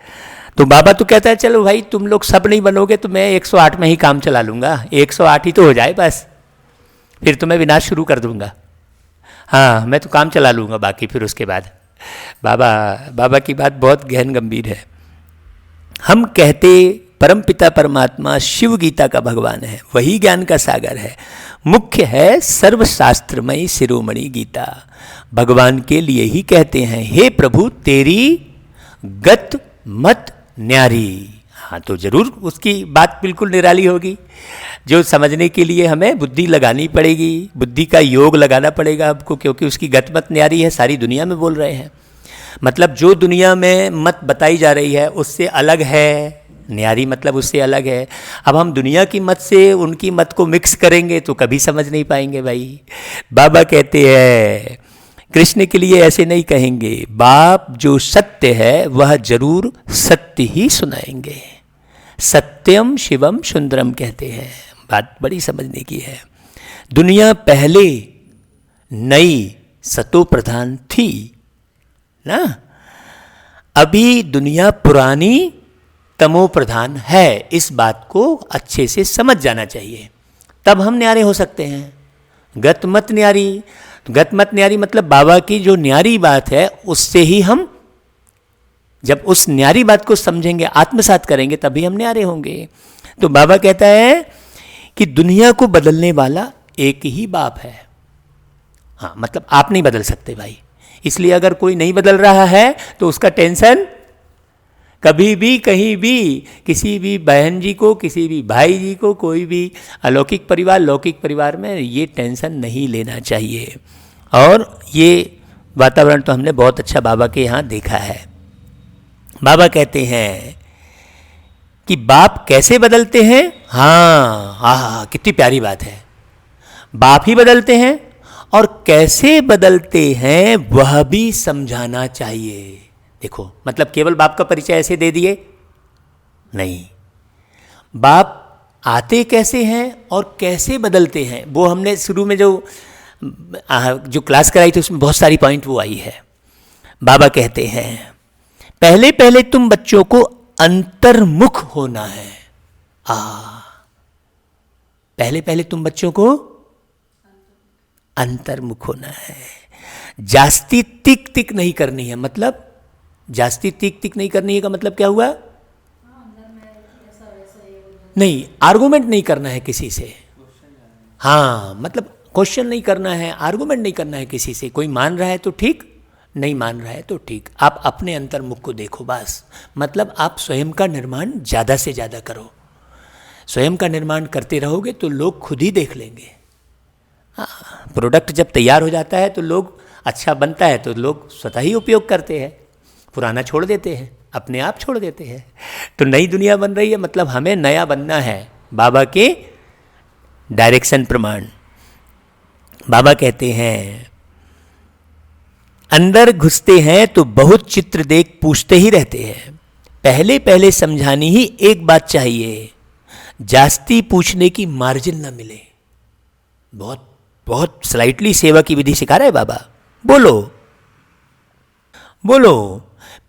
तो बाबा तो कहता है चलो भाई तुम लोग सब नहीं बनोगे तो मैं 108 में ही काम चला लूँगा, 108 ही तो हो जाए बस। फिर तो मैं विनाश शुरू कर दूंगा। हाँ, मैं तो काम चला लूँगा बाकी फिर उसके बाद। बाबा की बात बहुत गहन गंभीर है। हम कहते परमपिता परमात्मा शिव गीता का भगवान है, वही ज्ञान का सागर है, मुख्य है सर्वशास्त्रमयी शिरोमणि गीता। भगवान के लिए ही कहते हैं, हे प्रभु तेरी गत मत न्यारी। हाँ, तो जरूर उसकी बात बिल्कुल निराली होगी, जो समझने के लिए हमें बुद्धि लगानी पड़ेगी, बुद्धि का योग लगाना पड़ेगा हमको, क्योंकि उसकी गत मत न्यारी है, सारी दुनिया में बोल रहे हैं। मतलब जो दुनिया में मत बताई जा रही है उससे अलग है, न्यारी मतलब उससे अलग है। अब हम दुनिया की मत से उनकी मत को मिक्स करेंगे तो कभी समझ नहीं पाएंगे भाई। बाबा कहते हैं कृष्ण के लिए ऐसे नहीं कहेंगे, बाप जो सत्य है वह जरूर सत्य ही सुनाएंगे। सत्यम शिवम सुंदरम कहते हैं, बात बड़ी समझने की है। दुनिया पहले नई सतो प्रधान थी ना, अभी दुनिया पुरानी तमो प्रधान है। इस बात को अच्छे से समझ जाना चाहिए, तब हम न्यारे हो सकते हैं। गतमत न्यारी, गतमत न्यारी मतलब बाबा की जो न्यारी बात है उससे ही हम, जब उस न्यारी बात को समझेंगे, आत्मसात करेंगे, तभी हम न्यारे होंगे। तो बाबा कहता है कि दुनिया को बदलने वाला एक ही बाप है। हाँ, मतलब आप नहीं बदल सकते भाई, इसलिए अगर कोई नहीं बदल रहा है तो उसका टेंशन कभी भी कहीं भी, किसी भी बहन जी को, किसी भी भाई जी को, कोई भी अलौकिक परिवार लौकिक परिवार में ये टेंशन नहीं लेना चाहिए। और ये वातावरण तो हमने बहुत अच्छा बाबा के यहाँ देखा है। बाबा कहते हैं कि बाप कैसे बदलते हैं। हाँ हाँ हाँ, कितनी प्यारी बात है। बाप ही बदलते हैं और कैसे बदलते हैं वह भी समझाना चाहिए। देखो, मतलब केवल बाप का परिचय ऐसे दे दिए नहीं, बाप आते कैसे हैं और कैसे बदलते हैं, वो हमने शुरू में जो क्लास कराई थी उसमें बहुत सारी पॉइंट वो आई है। बाबा कहते हैं पहले पहले तुम बच्चों को अंतर्मुख होना है। पहले पहले तुम बच्चों को अंतर्मुख होना है, जास्ती तिक तिक नहीं करनी है। मतलब जास्ती तिक तिक नहीं करनी है का मतलब क्या हुआ? नहीं, आर्गुमेंट नहीं करना है किसी से। हाँ, मतलब क्वेश्चन नहीं करना है, आर्गुमेंट नहीं करना है किसी से। कोई मान रहा है तो ठीक, नहीं मान रहा है तो ठीक। आप अपने अंतर्मुख को देखो बस। मतलब आप स्वयं का निर्माण ज़्यादा से ज़्यादा करो। स्वयं का निर्माण करते रहोगे तो लोग खुद ही देख लेंगे। प्रोडक्ट जब तैयार हो जाता है तो लोग, अच्छा बनता है तो लोग स्वतः ही उपयोग करते हैं, पुराना छोड़ देते हैं, अपने आप छोड़ देते हैं। तो नई दुनिया बन रही है, मतलब हमें नया बनना है। बाबा के डायरेक्शन प्रमाण। बाबा कहते हैं अंदर घुसते हैं तो बहुत चित्र देख पूछते ही रहते हैं। पहले पहले समझानी ही एक बात चाहिए, जास्ती पूछने की मार्जिन न मिले। बहुत बहुत स्लाइटली सेवा की विधि सिखा रहा है बाबा। बोलो बोलो,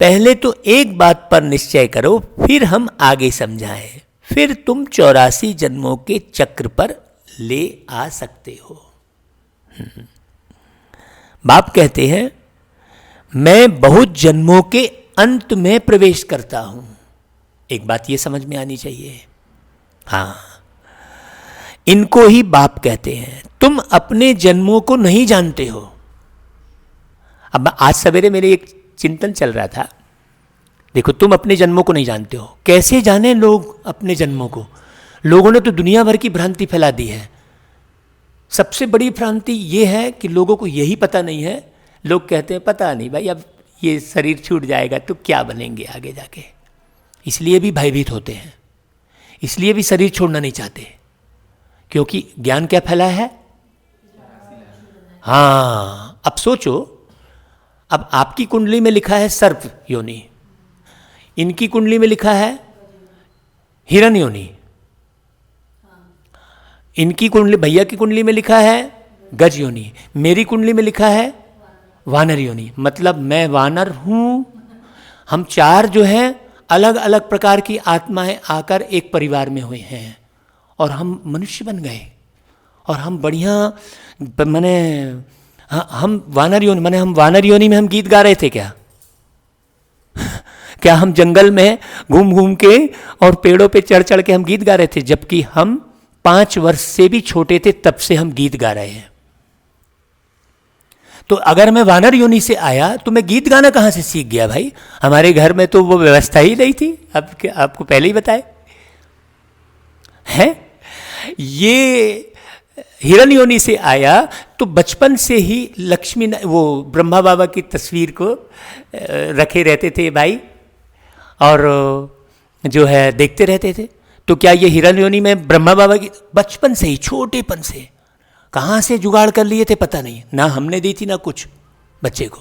पहले तो एक बात पर निश्चय करो, फिर हम आगे समझाएं, फिर तुम 84 जन्मों के चक्र पर ले आ सकते हो। बाप कहते हैं मैं बहुत जन्मों के अंत में प्रवेश करता हूं। एक बात ये समझ में आनी चाहिए। हाँ, इनको ही बाप कहते हैं। तुम अपने जन्मों को नहीं जानते हो। अब आज सवेरे मेरे एक चिंतन चल रहा था, देखो तुम अपने जन्मों को नहीं जानते हो, कैसे जाने लोग अपने जन्मों को? लोगों ने तो दुनिया भर की भ्रांति फैला दी है। सबसे बड़ी भ्रांति ये है कि लोगों को यही पता नहीं है। लोग कहते हैं पता नहीं भाई, अब ये शरीर छूट जाएगा तो क्या बनेंगे आगे जाके। इसलिए भी भयभीत होते हैं, इसलिए भी शरीर छोड़ना नहीं चाहते, क्योंकि ज्ञान क्या फैला है। हाँ, अब सोचो, अब आपकी कुंडली में लिखा है सर्प योनि, इनकी कुंडली में लिखा है हिरण योनि, इनकी कुंडली, भैया की कुंडली में लिखा है गज योनि, मेरी कुंडली में लिखा है वानर योनि। मतलब मैं वानर हूं। हम चार जो हैं अलग अलग प्रकार की आत्माएं आकर एक परिवार में हुए हैं और हम मनुष्य बन गए। और हम बढ़िया माने हम वानर योनि में हम गीत गा रहे थे क्या? क्या हम जंगल में घूम घूम के और पेड़ों पे चढ़ चढ़ के हम गीत गा रहे थे? जबकि हम 5 वर्ष से भी छोटे थे तब से हम गीत गा रहे हैं। तो अगर मैं वानर योनि से आया तो मैं गीत गाना कहाँ से सीख गया भाई? हमारे घर में तो वो व्यवस्था ही नहीं थी, अब आपको पहले ही बताए हैं। ये हिरण्य योनि से आया तो बचपन से ही लक्ष्मी वो ब्रह्मा बाबा की तस्वीर को रखे रहते थे भाई, और जो है देखते रहते थे। तो क्या ये हिरण्य योनि में ब्रह्मा बाबा की बचपन से ही, छोटेपन से कहाँ से जुगाड़ कर लिए थे पता नहीं, ना हमने दी थी ना कुछ बच्चे को।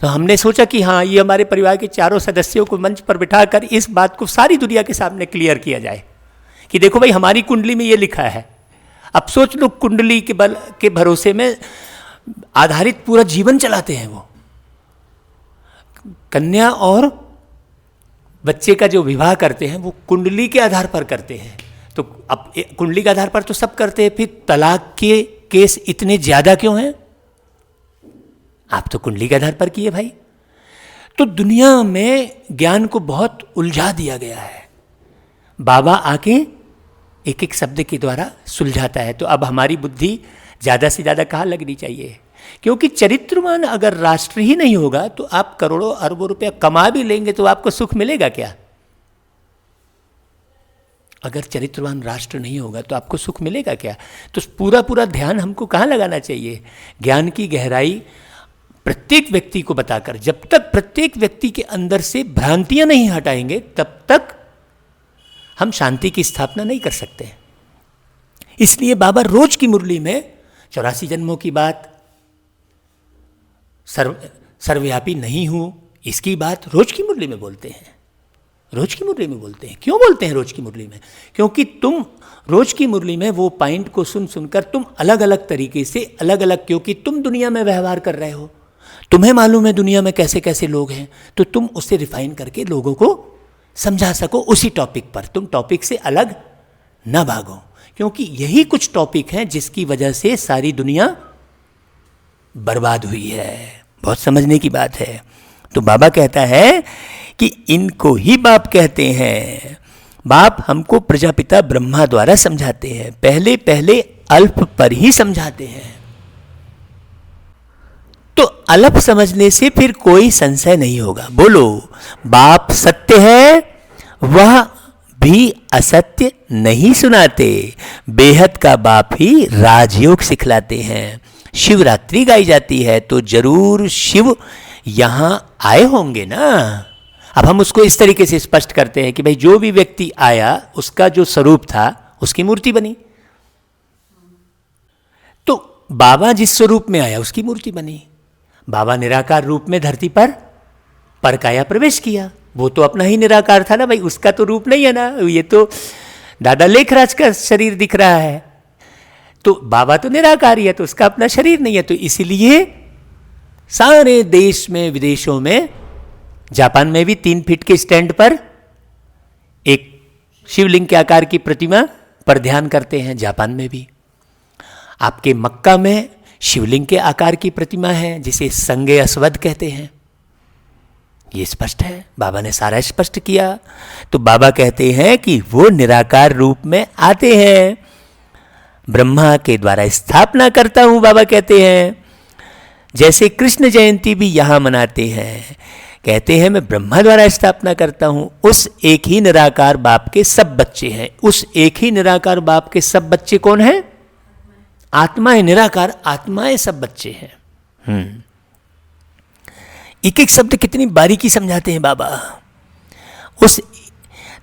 तो हमने सोचा कि हाँ, ये हमारे परिवार के चारों सदस्यों को मंच पर बिठाकर इस बात को सारी दुनिया के सामने क्लियर किया जाए कि देखो भाई, हमारी कुंडली में ये लिखा है। अब सोच लो, कुंडली के बल के भरोसे में आधारित पूरा जीवन चलाते हैं वो। कन्या और बच्चे का जो विवाह करते हैं वो कुंडली के आधार पर करते हैं। तो अब कुंडली के आधार पर तो सब करते हैं, फिर तलाक के केस इतने ज्यादा क्यों हैं? आप तो कुंडली के आधार पर किए भाई। तो दुनिया में ज्ञान को बहुत उलझा दिया गया है। बाबा आके एक एक शब्द के द्वारा सुलझाता है। तो अब हमारी बुद्धि ज़्यादा से ज़्यादा कहाँ लगनी चाहिए? क्योंकि चरित्रवान अगर राष्ट्र ही नहीं होगा तो आप करोड़ों अरबों रुपया कमा भी लेंगे तो आपको सुख मिलेगा क्या? अगर चरित्रवान राष्ट्र नहीं होगा तो आपको सुख मिलेगा क्या? तो पूरा पूरा ध्यान हमको कहाँ लगाना चाहिए? ज्ञान की गहराई प्रत्येक व्यक्ति को बताकर, जब तक प्रत्येक व्यक्ति के अंदर से भ्रांतियां नहीं हटाएंगे तब तक हम शांति की स्थापना नहीं कर सकते। इसलिए बाबा रोज की मुरली में 84 जन्मों की बात, सर्वव्यापी नहीं हूं, इसकी बात रोज की मुरली में बोलते हैं। रोज की मुरली में बोलते हैं। क्यों बोलते हैं रोज की मुरली में? क्योंकि तुम रोज की मुरली में वो पॉइंट को सुन सुनकर तुम अलग अलग तरीके से क्योंकि तुम दुनिया में व्यवहार कर रहे हो, तुम्हें मालूम है दुनिया में कैसे कैसे लोग हैं, तो तुम उससे रिफाइन करके लोगों को समझा सको उसी टॉपिक पर। तुम टॉपिक से अलग ना भागो, क्योंकि यही कुछ टॉपिक हैं जिसकी वजह से सारी दुनिया बर्बाद हुई है। बहुत समझने की बात है। तो बाबा कहता है कि इनको ही बाप कहते हैं। बाप हमको प्रजापिता ब्रह्मा द्वारा समझाते हैं, पहले पहले अल्प पर ही समझाते हैं। तो अल्प समझने से फिर कोई संशय नहीं होगा। बोलो, बाप सत्य है, वह भी असत्य नहीं सुनाते। बेहद का बाप ही राजयोग सिखलाते हैं। शिवरात्रि गाई जाती है तो जरूर शिव यहां आए होंगे ना। अब हम उसको इस तरीके से स्पष्ट करते हैं कि भाई जो भी व्यक्ति आया उसका जो स्वरूप था उसकी मूर्ति बनी। तो बाबा जिस स्वरूप में आया उसकी मूर्ति बनी। बाबा निराकार रूप में धरती पर परकाया प्रवेश किया, वो तो अपना ही निराकार था ना भाई, उसका तो रूप नहीं है ना। ये तो दादा लेखराज का शरीर दिख रहा है, तो बाबा तो निराकार ही है, तो उसका अपना शरीर नहीं है। तो इसलिए सारे देश में, विदेशों में, जापान में भी 3 फीट के स्टैंड पर एक शिवलिंग के आकार की प्रतिमा पर ध्यान करते हैं। जापान में भी, आपके मक्का में शिवलिंग के आकार की प्रतिमा है जिसे संगे अस्वद कहते हैं। ये स्पष्ट है, बाबा ने सारा स्पष्ट किया। तो बाबा कहते हैं कि वो निराकार रूप में आते हैं, ब्रह्मा के द्वारा स्थापना करता हूं। बाबा कहते हैं जैसे कृष्ण जयंती भी यहां मनाते हैं, कहते हैं मैं ब्रह्मा द्वारा स्थापना करता हूं। उस एक ही निराकार बाप के सब बच्चे हैं। उस एक ही निराकार बाप के सब बच्चे कौन हैं? आत्माएं। निराकार आत्माएं सब बच्चे हैं। एक एक शब्द कितनी बारीकी समझाते हैं बाबा।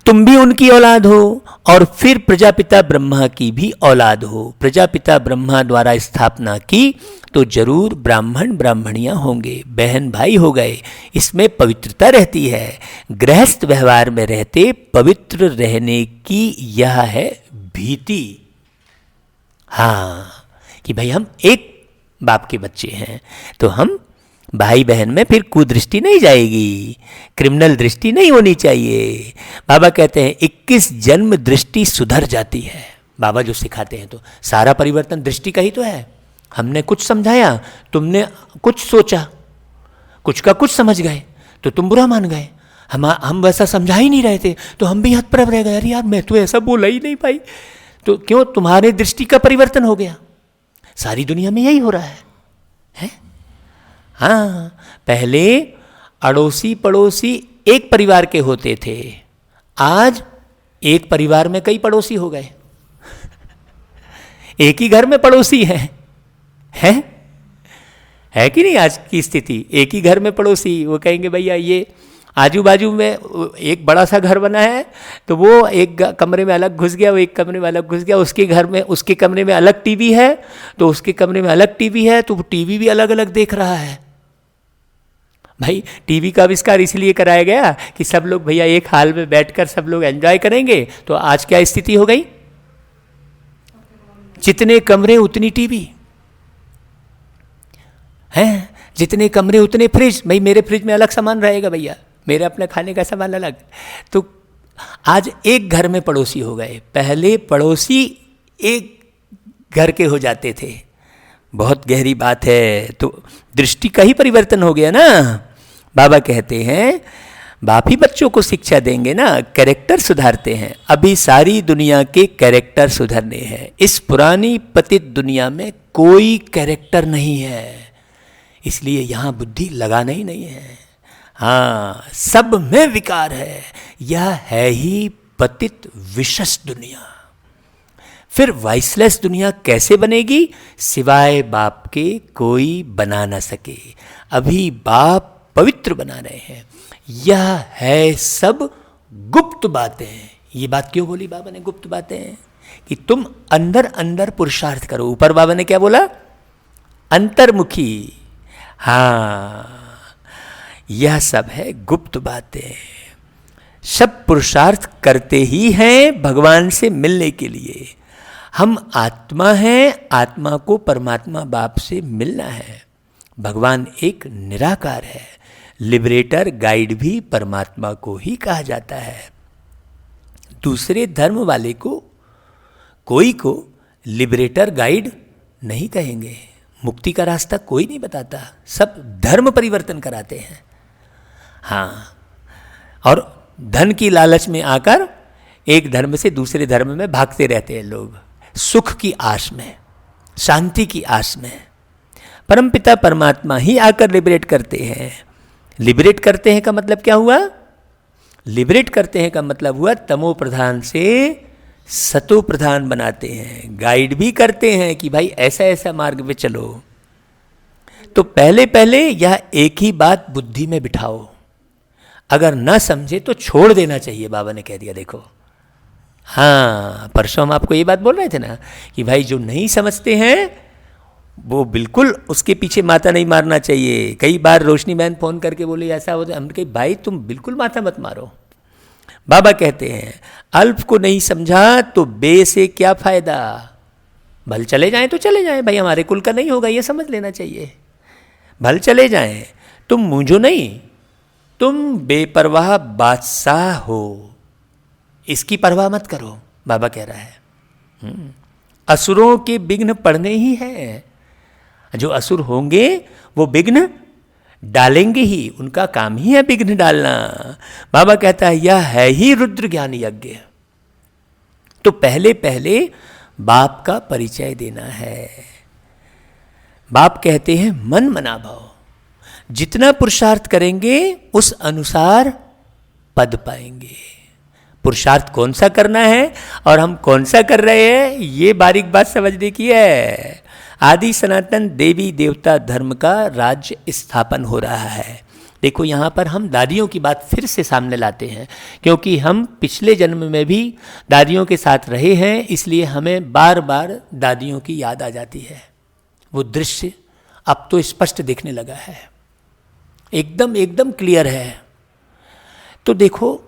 तुम भी उनकी औलाद हो और फिर प्रजापिता ब्रह्मा की भी औलाद हो। प्रजापिता ब्रह्मा द्वारा स्थापना की तो जरूर ब्राह्मण ब्राह्मणियां होंगे, बहन भाई हो गए। इसमें पवित्रता रहती है। गृहस्थ व्यवहार में रहते पवित्र रहने की यह है भीति। हाँ, कि भाई हम एक बाप के बच्चे हैं तो हम भाई बहन में फिर कुदृष्टि नहीं जाएगी, क्रिमिनल दृष्टि नहीं होनी चाहिए। बाबा कहते हैं 21 जन्म दृष्टि सुधर जाती है। बाबा जो सिखाते हैं, तो सारा परिवर्तन दृष्टि का ही तो है। हमने कुछ समझाया, तुमने कुछ सोचा, कुछ का कुछ समझ गए तो तुम बुरा मान गए। हम वैसा समझा ही नहीं रहे थे तो हम भी हतप्रभ रह गए, अरे यार मैं तो ऐसा बोला ही नहीं भाई। तो क्यों? तुम्हारे दृष्टि का परिवर्तन हो गया। सारी दुनिया में यही हो रहा है? हाँ, पहले अड़ोसी पड़ोसी एक परिवार के होते थे, आज एक परिवार में कई पड़ोसी हो गए। एक ही घर में पड़ोसी हैं, है कि नहीं? आज की स्थिति, एक ही घर में पड़ोसी। वो कहेंगे भैया ये आजू बाजू में एक बड़ा सा घर बना है, तो वो एक कमरे में अलग घुस गया, वो एक कमरे में अलग घुस गया, उसके घर में, उसके कमरे में अलग टीवी है तो उसके कमरे में अलग टीवी है, तो वो टीवी भी अलग अलग देख रहा है। भाई टीवी का आविष्कार इसलिए कराया गया कि सब लोग भैया एक हाल में बैठकर सब लोग एंजॉय करेंगे। तो आज क्या स्थिति हो गई? जितने कमरे उतनी टीवी हैं, जितने कमरे उतने फ्रिज। भाई मेरे फ्रिज में अलग सामान रहेगा भैया, मेरे अपने खाने का सामान अलग। तो आज एक घर में पड़ोसी हो गए। पहले पड़ोसी एक घर के हो जाते थे। बहुत गहरी बात है। तो दृष्टि का ही परिवर्तन हो गया ना। बाबा कहते हैं बाप ही बच्चों को शिक्षा देंगे ना, कैरेक्टर सुधारते हैं। अभी सारी दुनिया के कैरेक्टर सुधरने हैं। इस पुरानी पतित दुनिया में कोई कैरेक्टर नहीं है, इसलिए यहाँ बुद्धि लगाना ही नहीं है। हाँ, सब में विकार है। यह है ही पतित विशस दुनिया। फिर वाइसलेस दुनिया कैसे बनेगी? सिवाय बाप के कोई बना ना सके। अभी बाप पवित्र बना रहे हैं। यह है सब गुप्त बातें। ये बात क्यों बोली बाबा ने गुप्त बातें? कि तुम अंदर अंदर पुरुषार्थ करो। ऊपर बाबा ने क्या बोला? अंतर्मुखी। हाँ, यह सब है गुप्त बातें। सब पुरुषार्थ करते ही हैं भगवान से मिलने के लिए। हम आत्मा हैं, आत्मा को परमात्मा बाप से मिलना है। भगवान एक निराकार है। लिबरेटर गाइड भी परमात्मा को ही कहा जाता है। दूसरे धर्म वाले को, कोई को लिबरेटर गाइड नहीं कहेंगे। मुक्ति का रास्ता कोई नहीं बताता, सब धर्म परिवर्तन कराते हैं। हाँ, और धन की लालच में आकर एक धर्म से दूसरे धर्म में भागते रहते हैं लोग, सुख की आस में, शांति की आस में। परमपिता परमात्मा ही आकर लिबरेट करते हैं। लिबरेट करते हैं का मतलब क्या हुआ? लिबरेट करते हैं का मतलब हुआ तमो प्रधान से सतो प्रधान बनाते हैं। गाइड भी करते हैं कि भाई ऐसा ऐसा मार्ग पे चलो। तो पहले पहले यह एक ही बात बुद्धि में बिठाओ। अगर ना समझे तो छोड़ देना चाहिए। बाबा ने कह दिया देखो। हाँ, परसों हम आपको ये बात बोल रहे थे ना कि भाई जो नहीं समझते हैं वो बिल्कुल उसके पीछे माथा नहीं मारना चाहिए। कई बार रोशनी बहन फोन करके बोले ऐसा होता है, हमने कही भाई तुम बिल्कुल माथा मत मारो। बाबा कहते हैं अल्प को नहीं समझा तो बे से क्या फायदा। भल चले जाएं तो चले जाएं, भाई हमारे कुल का नहीं होगा ये समझ लेना चाहिए। भल चले जाएं, तुम मूंझो नहीं, तुम बेपरवाह बादशाह हो, इसकी परवाह मत करो। बाबा कह रहा है असुरों के विघ्न पड़ने ही हैं। जो असुर होंगे वो विघ्न डालेंगे ही, उनका काम ही है विघ्न डालना। बाबा कहता है यह है ही रुद्र ज्ञान यज्ञ। तो पहले पहले बाप का परिचय देना है। बाप कहते हैं मन मना भाव। जितना पुरुषार्थ करेंगे उस अनुसार पद पाएंगे। पुरुषार्थ कौन सा करना है और हम कौन सा कर रहे हैं, ये बारीक बात समझने की है। आदि सनातन देवी देवता धर्म का राज्य स्थापन हो रहा है। देखो यहाँ पर हम दादियों की बात फिर से सामने लाते हैं, क्योंकि हम पिछले जन्म में भी दादियों के साथ रहे हैं, इसलिए हमें बार बार दादियों की याद आ जाती है। वो दृश्य अब तो स्पष्ट दिखने लगा है, एकदम एकदम क्लियर है। तो देखो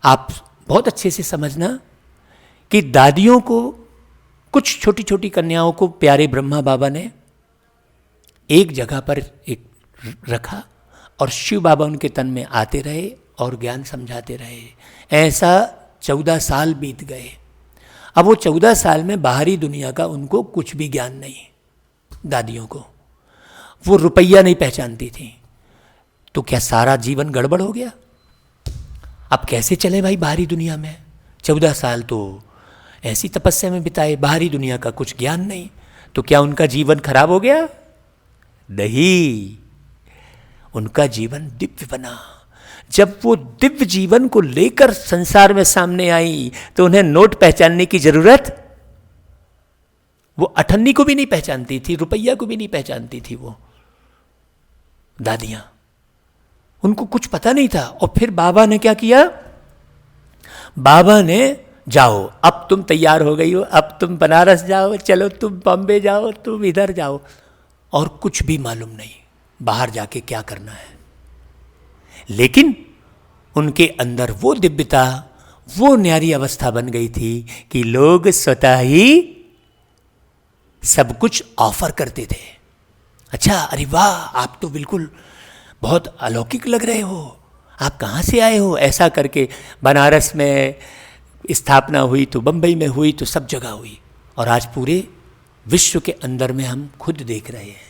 आप बहुत अच्छे से समझना कि दादियों को, कुछ छोटी छोटी कन्याओं को प्यारे ब्रह्मा बाबा ने एक जगह पर एक रखा और शिव बाबा उनके तन में आते रहे और ज्ञान समझाते रहे। ऐसा 14 साल बीत गए। अब वो 14 साल में बाहरी दुनिया का उनको कुछ भी ज्ञान नहीं, दादियों को वो रुपया नहीं पहचानती थी। तो क्या सारा जीवन गड़बड़ हो गया? अब कैसे चले भाई बाहरी दुनिया में? 14 साल तो ऐसी तपस्या में बिताए, बाहरी दुनिया का कुछ ज्ञान नहीं, तो क्या उनका जीवन खराब हो गया? नहीं, उनका जीवन दिव्य बना। जब वो दिव्य जीवन को लेकर संसार में सामने आई तो उन्हें नोट पहचानने की जरूरत, वो अठन्नी को भी नहीं पहचानती थी, रुपया को भी नहीं पहचानती थी वो दादियां, उनको कुछ पता नहीं था। और फिर बाबा ने क्या किया? बाबा ने जाओ, अब तुम तैयार हो गई हो, अब तुम बनारस जाओ, चलो तुम बॉम्बे जाओ, तुम इधर जाओ, और कुछ भी मालूम नहीं बाहर जाके क्या करना है। लेकिन उनके अंदर वो दिव्यता, वो न्यारी अवस्था बन गई थी कि लोग स्वतः ही सब कुछ ऑफर करते थे। अच्छा, अरे वाह, आप तो बिल्कुल बहुत अलौकिक लग रहे हो, आप कहाँ से आए हो? ऐसा करके बनारस में स्थापना हुई तो बम्बई में हुई तो सब जगह हुई, और आज पूरे विश्व के अंदर में हम खुद देख रहे हैं।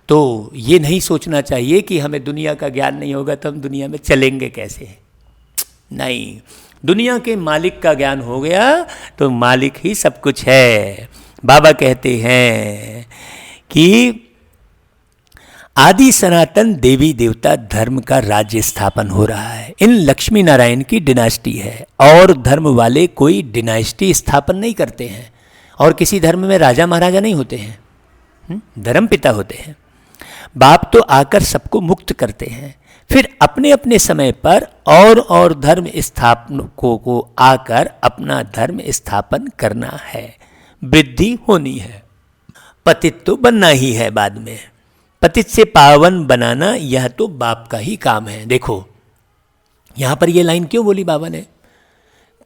तो ये नहीं सोचना चाहिए कि हमें दुनिया का ज्ञान नहीं होगा तो हम दुनिया में चलेंगे कैसे। नहीं, दुनिया के मालिक का ज्ञान हो गया तो मालिक ही सब कुछ है। बाबा कहते हैं कि आदि सनातन देवी देवता धर्म का राज्य स्थापन हो रहा है। इन लक्ष्मी नारायण की डिनास्टी है, और धर्म वाले कोई डिनास्टी स्थापन नहीं करते हैं, और किसी धर्म में राजा महाराजा नहीं होते हैं, धर्म पिता होते हैं। बाप तो आकर सबको मुक्त करते हैं, फिर अपने अपने समय पर और धर्म स्थापकों को आकर अपना धर्म स्थापन करना है, वृद्धि होनी है। पतित तो बनना ही है बाद में, पतित से पावन बनाना यह तो बाप का ही काम है। देखो यहां पर यह लाइन क्यों बोली बाबा ने?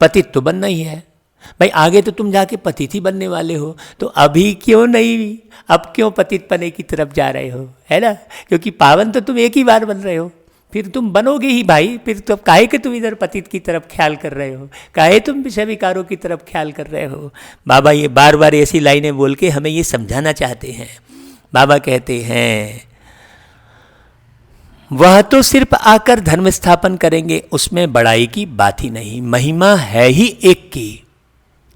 पतित तो बनना ही है भाई, आगे तो तुम जाके पतित ही बनने वाले हो, तो अभी क्यों नहीं, अब क्यों पतित पने की तरफ जा रहे हो, है ना? क्योंकि पावन तो तुम एक ही बार बन रहे हो, फिर तुम बनोगे ही भाई। फिर तो काहे के तुम इधर पतित की तरफ ख्याल कर रहे हो, काहे तुम विषय विकारों की तरफ ख्याल कर रहे हो? बाबा ये बार बार ऐसी लाइनें बोल के हमें ये समझाना चाहते हैं। बाबा कहते हैं वह तो सिर्फ आकर धर्म स्थापन करेंगे, उसमें बड़ाई की बात ही नहीं, महिमा है ही एक की।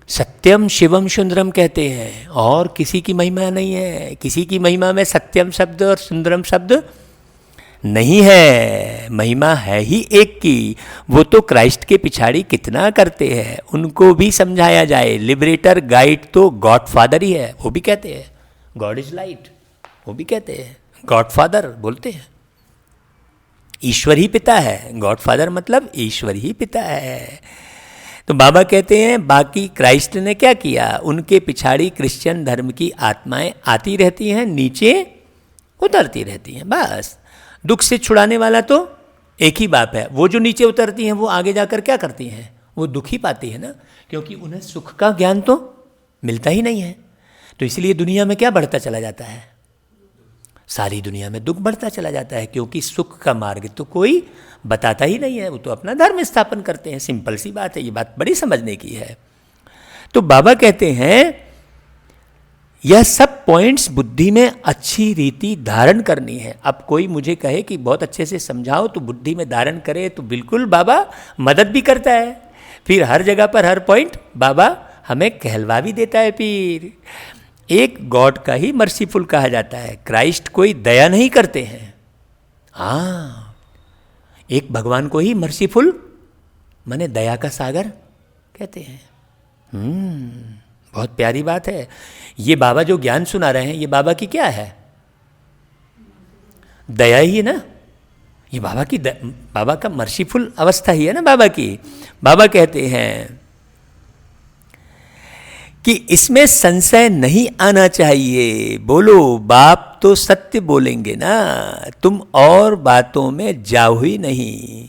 सत्यम शिवम सुंदरम कहते हैं, और किसी की महिमा नहीं है। किसी की महिमा में सत्यम शब्द और सुंदरम शब्द नहीं है, महिमा है ही एक की। वो तो क्राइस्ट के पिछाड़ी कितना करते हैं, उनको भी समझाया जाए। लिबरेटर गाइड तो गॉड फादर ही है, वो भी कहते हैं गॉड इज लाइट, वो भी कहते हैं गॉड फादर बोलते हैं। ईश्वर ही पिता है, गॉड फादर मतलब ईश्वर ही पिता है। तो बाबा कहते हैं बाकी क्राइस्ट ने क्या किया, उनके पिछाड़ी क्रिश्चियन धर्म की आत्माएं आती रहती हैं, नीचे उतरती रहती हैं, बस। दुख से छुड़ाने वाला तो एक ही बाप है। वो जो नीचे उतरती हैं वो आगे जाकर क्या करती हैं, वो दुख ही पाती है ना, क्योंकि उन्हें सुख का ज्ञान तो मिलता ही नहीं है। तो इसलिए दुनिया में क्या बढ़ता चला जाता है, सारी दुनिया में दुख बढ़ता चला जाता है, क्योंकि सुख का मार्ग तो कोई बताता ही नहीं है, वो तो अपना धर्म स्थापन करते हैं। सिंपल सी बात है, ये बात बड़ी समझने की है। तो बाबा कहते हैं यह सब पॉइंट्स बुद्धि में अच्छी रीति धारण करनी है। अब कोई मुझे कहे कि बहुत अच्छे से समझाओ तो बुद्धि में धारण करे, तो बिल्कुल बाबा मदद भी करता है। फिर हर जगह पर हर पॉइंट बाबा हमें कहलवा भी देता है। फिर एक गॉड का ही मर्सीफुल कहा जाता है, क्राइस्ट कोई दया नहीं करते हैं। हाँ, एक भगवान को ही मर्सीफुल माने दया का सागर कहते हैं। बहुत प्यारी बात है। ये बाबा जो ज्ञान सुना रहे हैं, ये बाबा की क्या है, दया ही है ना। ये बाबा का मर्सीफुल अवस्था ही है ना बाबा की। बाबा कहते हैं कि इसमें संशय नहीं आना चाहिए। बोलो, बाप तो सत्य बोलेंगे ना, तुम और बातों में जाओ ही नहीं।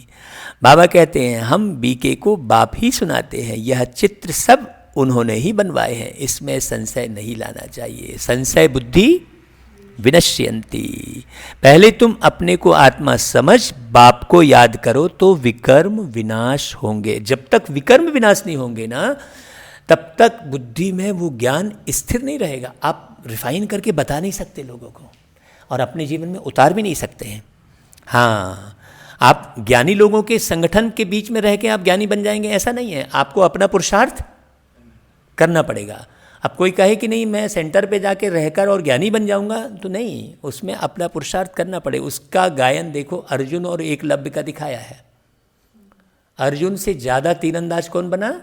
बाबा कहते हैं हम बीके को बाप ही सुनाते हैं, यह चित्र सब उन्होंने ही बनवाए हैं, इसमें संशय नहीं लाना चाहिए। संशय बुद्धि विनश्यन्ति। पहले तुम अपने को आत्मा समझ बाप को याद करो तो विकर्म विनाश होंगे। जब तक विकर्म विनाश नहीं होंगे ना, तब तक बुद्धि में वो ज्ञान स्थिर नहीं रहेगा। आप रिफाइन करके बता नहीं सकते लोगों को और अपने जीवन में उतार भी नहीं सकते हैं। हाँ, आप ज्ञानी लोगों के संगठन के बीच में रह के आप ज्ञानी बन जाएंगे ऐसा नहीं है, आपको अपना पुरुषार्थ करना पड़ेगा। अब कोई कहे कि नहीं मैं सेंटर पे जाके रहकर और ज्ञानी बन जाऊंगा, तो नहीं, उसमें अपना पुरुषार्थ करना पड़े। उसका गायन देखो अर्जुन और एकलव्य का दिखाया है। अर्जुन से ज़्यादा तीरंदाज कौन बना?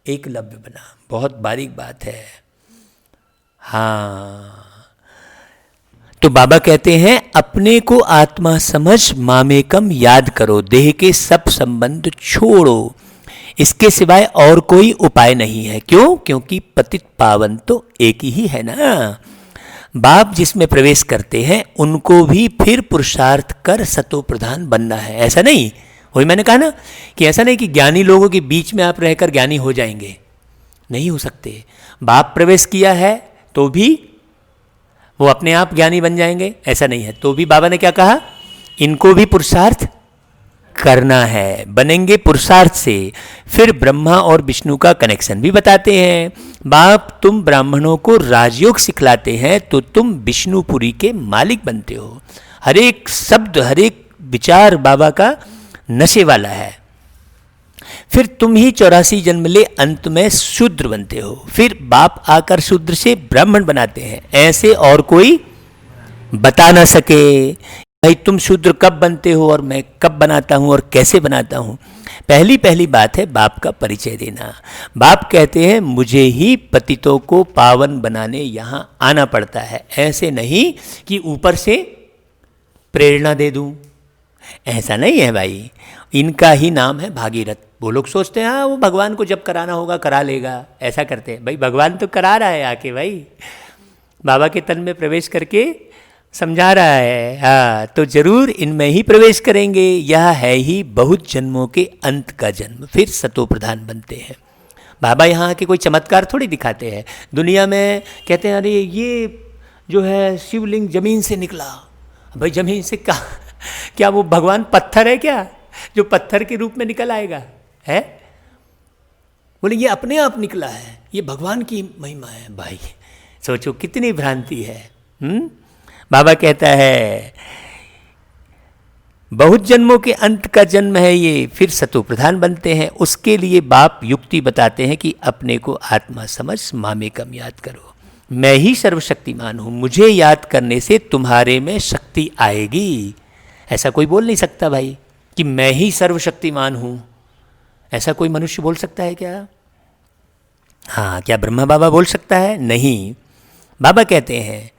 एकलव्य बना। बहुत बारीक बात है। हाँ, तो बाबा कहते हैं अपने को आत्मा समझ मामेकम याद करो, देह के सब संबंध छोड़ो, इसके सिवाय और कोई उपाय नहीं है। क्यों? क्योंकि पतित पावन तो एक ही है ना। बाप जिसमें प्रवेश करते हैं उनको भी फिर पुरुषार्थ कर सतो प्रधान बनना है। ऐसा नहीं, वही मैंने कहा ना कि ऐसा नहीं कि ज्ञानी लोगों के बीच में आप रहकर ज्ञानी हो जाएंगे, नहीं हो सकते। बाप प्रवेश किया है तो भी वो अपने आप ज्ञानी बन जाएंगे, ऐसा नहीं है। तो भी बाबा ने क्या कहा, इनको भी पुरुषार्थ करना है, बनेंगे पुरुषार्थ से। फिर ब्रह्मा और विष्णु का कनेक्शन भी बताते हैं। बाप तुम ब्राह्मणों को राजयोग सिखलाते हैं तो तुम विष्णुपुरी के मालिक बनते हो। हर एक शब्द हर एक विचार बाबा का नशे वाला है। फिर तुम ही 84 जन्म ले अंत में शूद्र बनते हो। फिर बाप आकर शूद्र से ब्राह्मण बनाते हैं, ऐसे और कोई बता ना सके। भाई तुम शूद्र कब बनते हो और मैं कब बनाता हूँ और कैसे बनाता हूँ। पहली बात है बाप का परिचय देना। बाप कहते हैं मुझे ही पतितों को पावन बनाने यहाँ आना पड़ता है, ऐसे नहीं कि ऊपर से प्रेरणा दे दूँ, ऐसा नहीं है भाई। इनका ही नाम है भागीरथ। वो लोग सोचते हैं हाँ वो भगवान को जब कराना होगा करा लेगा, ऐसा करते हैं। भाई भगवान तो करा रहा है आके, भाई बाबा के तन में प्रवेश करके समझा रहा है। हाँ, तो जरूर इनमें ही प्रवेश करेंगे। यह है ही बहुत जन्मों के अंत का जन्म, फिर सतो प्रधान बनते हैं। बाबा यहाँ के कोई चमत्कार थोड़ी दिखाते हैं। दुनिया में कहते हैं अरे ये जो है शिवलिंग जमीन से निकला। भाई जमीन से क्या वो भगवान पत्थर है क्या जो पत्थर के रूप में निकल आएगा है? बोले ये अपने आप निकला है, ये भगवान की महिमा है। भाई सोचो कितनी भ्रांति है। बाबा कहता है बहुत जन्मों के अंत का जन्म है ये, फिर सतो प्रधान बनते हैं। उसके लिए बाप युक्ति बताते हैं कि अपने को आत्मा समझ मामेकम याद करो। मैं ही सर्वशक्तिमान हूँ, मुझे याद करने से तुम्हारे में शक्ति आएगी। ऐसा कोई बोल नहीं सकता भाई कि मैं ही सर्वशक्तिमान हूँ। ऐसा कोई मनुष्य बोल सकता है क्या? हाँ, क्या ब्रह्मा बाबा बोल सकता है? नहीं। बाबा कहते हैं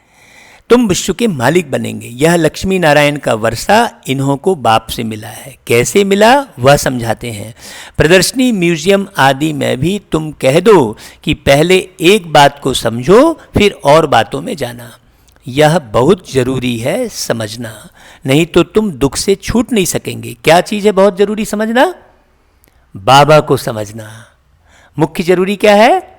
तुम विश्व के मालिक बनेंगे। यह लक्ष्मी नारायण का वर्षा इन्हों को बाप से मिला है। कैसे मिला वह समझाते हैं। प्रदर्शनी म्यूजियम आदि में भी तुम कह दो कि पहले एक बात को समझो फिर और बातों में जाना। यह बहुत जरूरी है समझना, नहीं तो तुम दुख से छूट नहीं सकेंगे। क्या चीज़ है बहुत जरूरी समझना? बाबा को समझना। मुख्य जरूरी क्या है?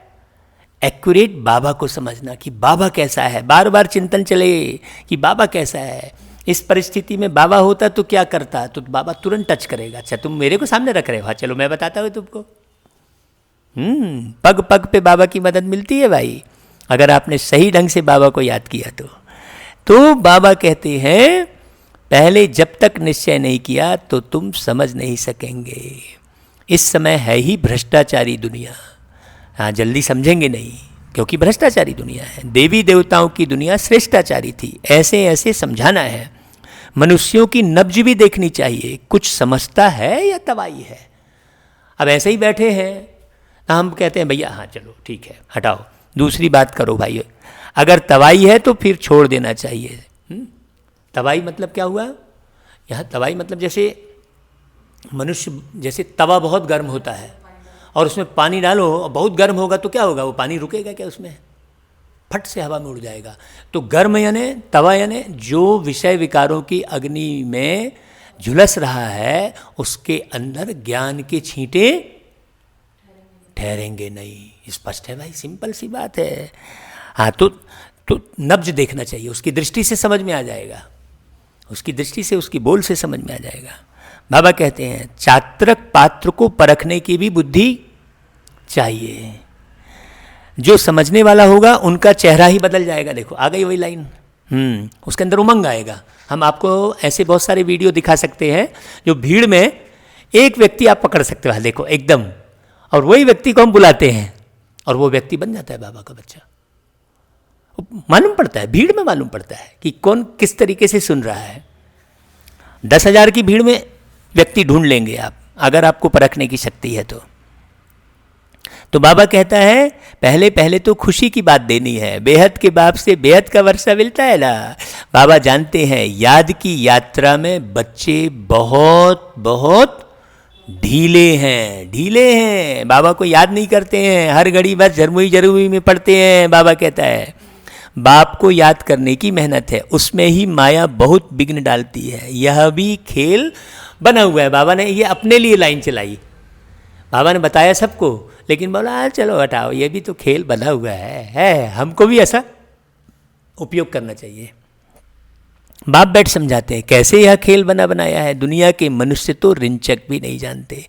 एक्यूरेट बाबा को समझना कि बाबा कैसा है। बार बार चिंतन चले कि बाबा कैसा है। इस परिस्थिति में बाबा होता तो क्या करता, तो बाबा तुरंत टच करेगा। अच्छा तुम मेरे को सामने रख रहे हो, हाँ चलो मैं बताता हूँ तुमको। पग पग पे बाबा की मदद मिलती है भाई, अगर आपने सही ढंग से बाबा को याद किया तो बाबा कहते हैं पहले जब तक निश्चय नहीं किया तो तुम समझ नहीं सकेंगे। इस समय है ही भ्रष्टाचारी दुनिया। हाँ, जल्दी समझेंगे नहीं क्योंकि भ्रष्टाचारी दुनिया है। देवी देवताओं की दुनिया श्रेष्ठाचारी थी। ऐसे ऐसे समझाना है। मनुष्यों की नब्ज भी देखनी चाहिए, कुछ समझता है या तवाई है। अब ऐसे ही बैठे हैं हम कहते हैं भैया हाँ चलो ठीक है हटाओ, दूसरी बात करो भाई। अगर तवाई है तो फिर छोड़ देना चाहिए। तवाई मतलब क्या हुआ यहाँ? तवाई मतलब जैसे मनुष्य, जैसे तवा बहुत गर्म होता है और उसमें पानी डालो, बहुत गर्म होगा तो क्या होगा? वो पानी रुकेगा क्या उसमें? फट से हवा में उड़ जाएगा। तो गर्म यानी तवा यानी जो विषय विकारों की अग्नि में झुलस रहा है उसके अंदर ज्ञान के छींटे ठहरेंगे नहीं। स्पष्ट है भाई, सिंपल सी बात है। हाँ, तो नब्ज देखना चाहिए, उसकी दृष्टि से समझ में आ जाएगा, उसकी दृष्टि से उसकी बोल से समझ में आ जाएगा। बाबा कहते हैं चात्रक पात्र को परखने की भी बुद्धि चाहिए। जो समझने वाला होगा उनका चेहरा ही बदल जाएगा। देखो आ गई वही लाइन, उसके अंदर उमंग आएगा। हम आपको ऐसे बहुत सारे वीडियो दिखा सकते हैं जो भीड़ में एक व्यक्ति आप पकड़ सकते हो, देखो एकदम, और वही व्यक्ति को हम बुलाते हैं और वो व्यक्ति बन जाता है बाबा का बच्चा। मालूम पड़ता है, भीड़ में मालूम पड़ता है कि कौन किस तरीके से सुन रहा है। 10,000 की भीड़ में व्यक्ति ढूंढ लेंगे आप, अगर आपको परखने की शक्ति है तो बाबा कहता है पहले पहले तो खुशी की बात देनी है। बेहद के बाप से बेहद का वर्षा मिलता है ना। बाबा जानते हैं याद की यात्रा में बच्चे बहुत बहुत ढीले हैं। बाबा को याद नहीं करते हैं, हर घड़ी बस झरमुई में पढ़ते हैं। बाबा कहता है बाप को याद करने की मेहनत है, उसमें ही माया बहुत विघ्न डालती है। यह भी खेल बना हुआ है। बाबा ने ये अपने लिए लाइन चलाई, बाबा ने बताया सबको, लेकिन बोला चलो हटाओ, ये भी तो खेल बना हुआ है, हमको भी ऐसा उपयोग करना चाहिए। बाप बैठ समझाते हैं कैसे यह खेल बना बनाया है। दुनिया के मनुष्य तो रिंचक भी नहीं जानते।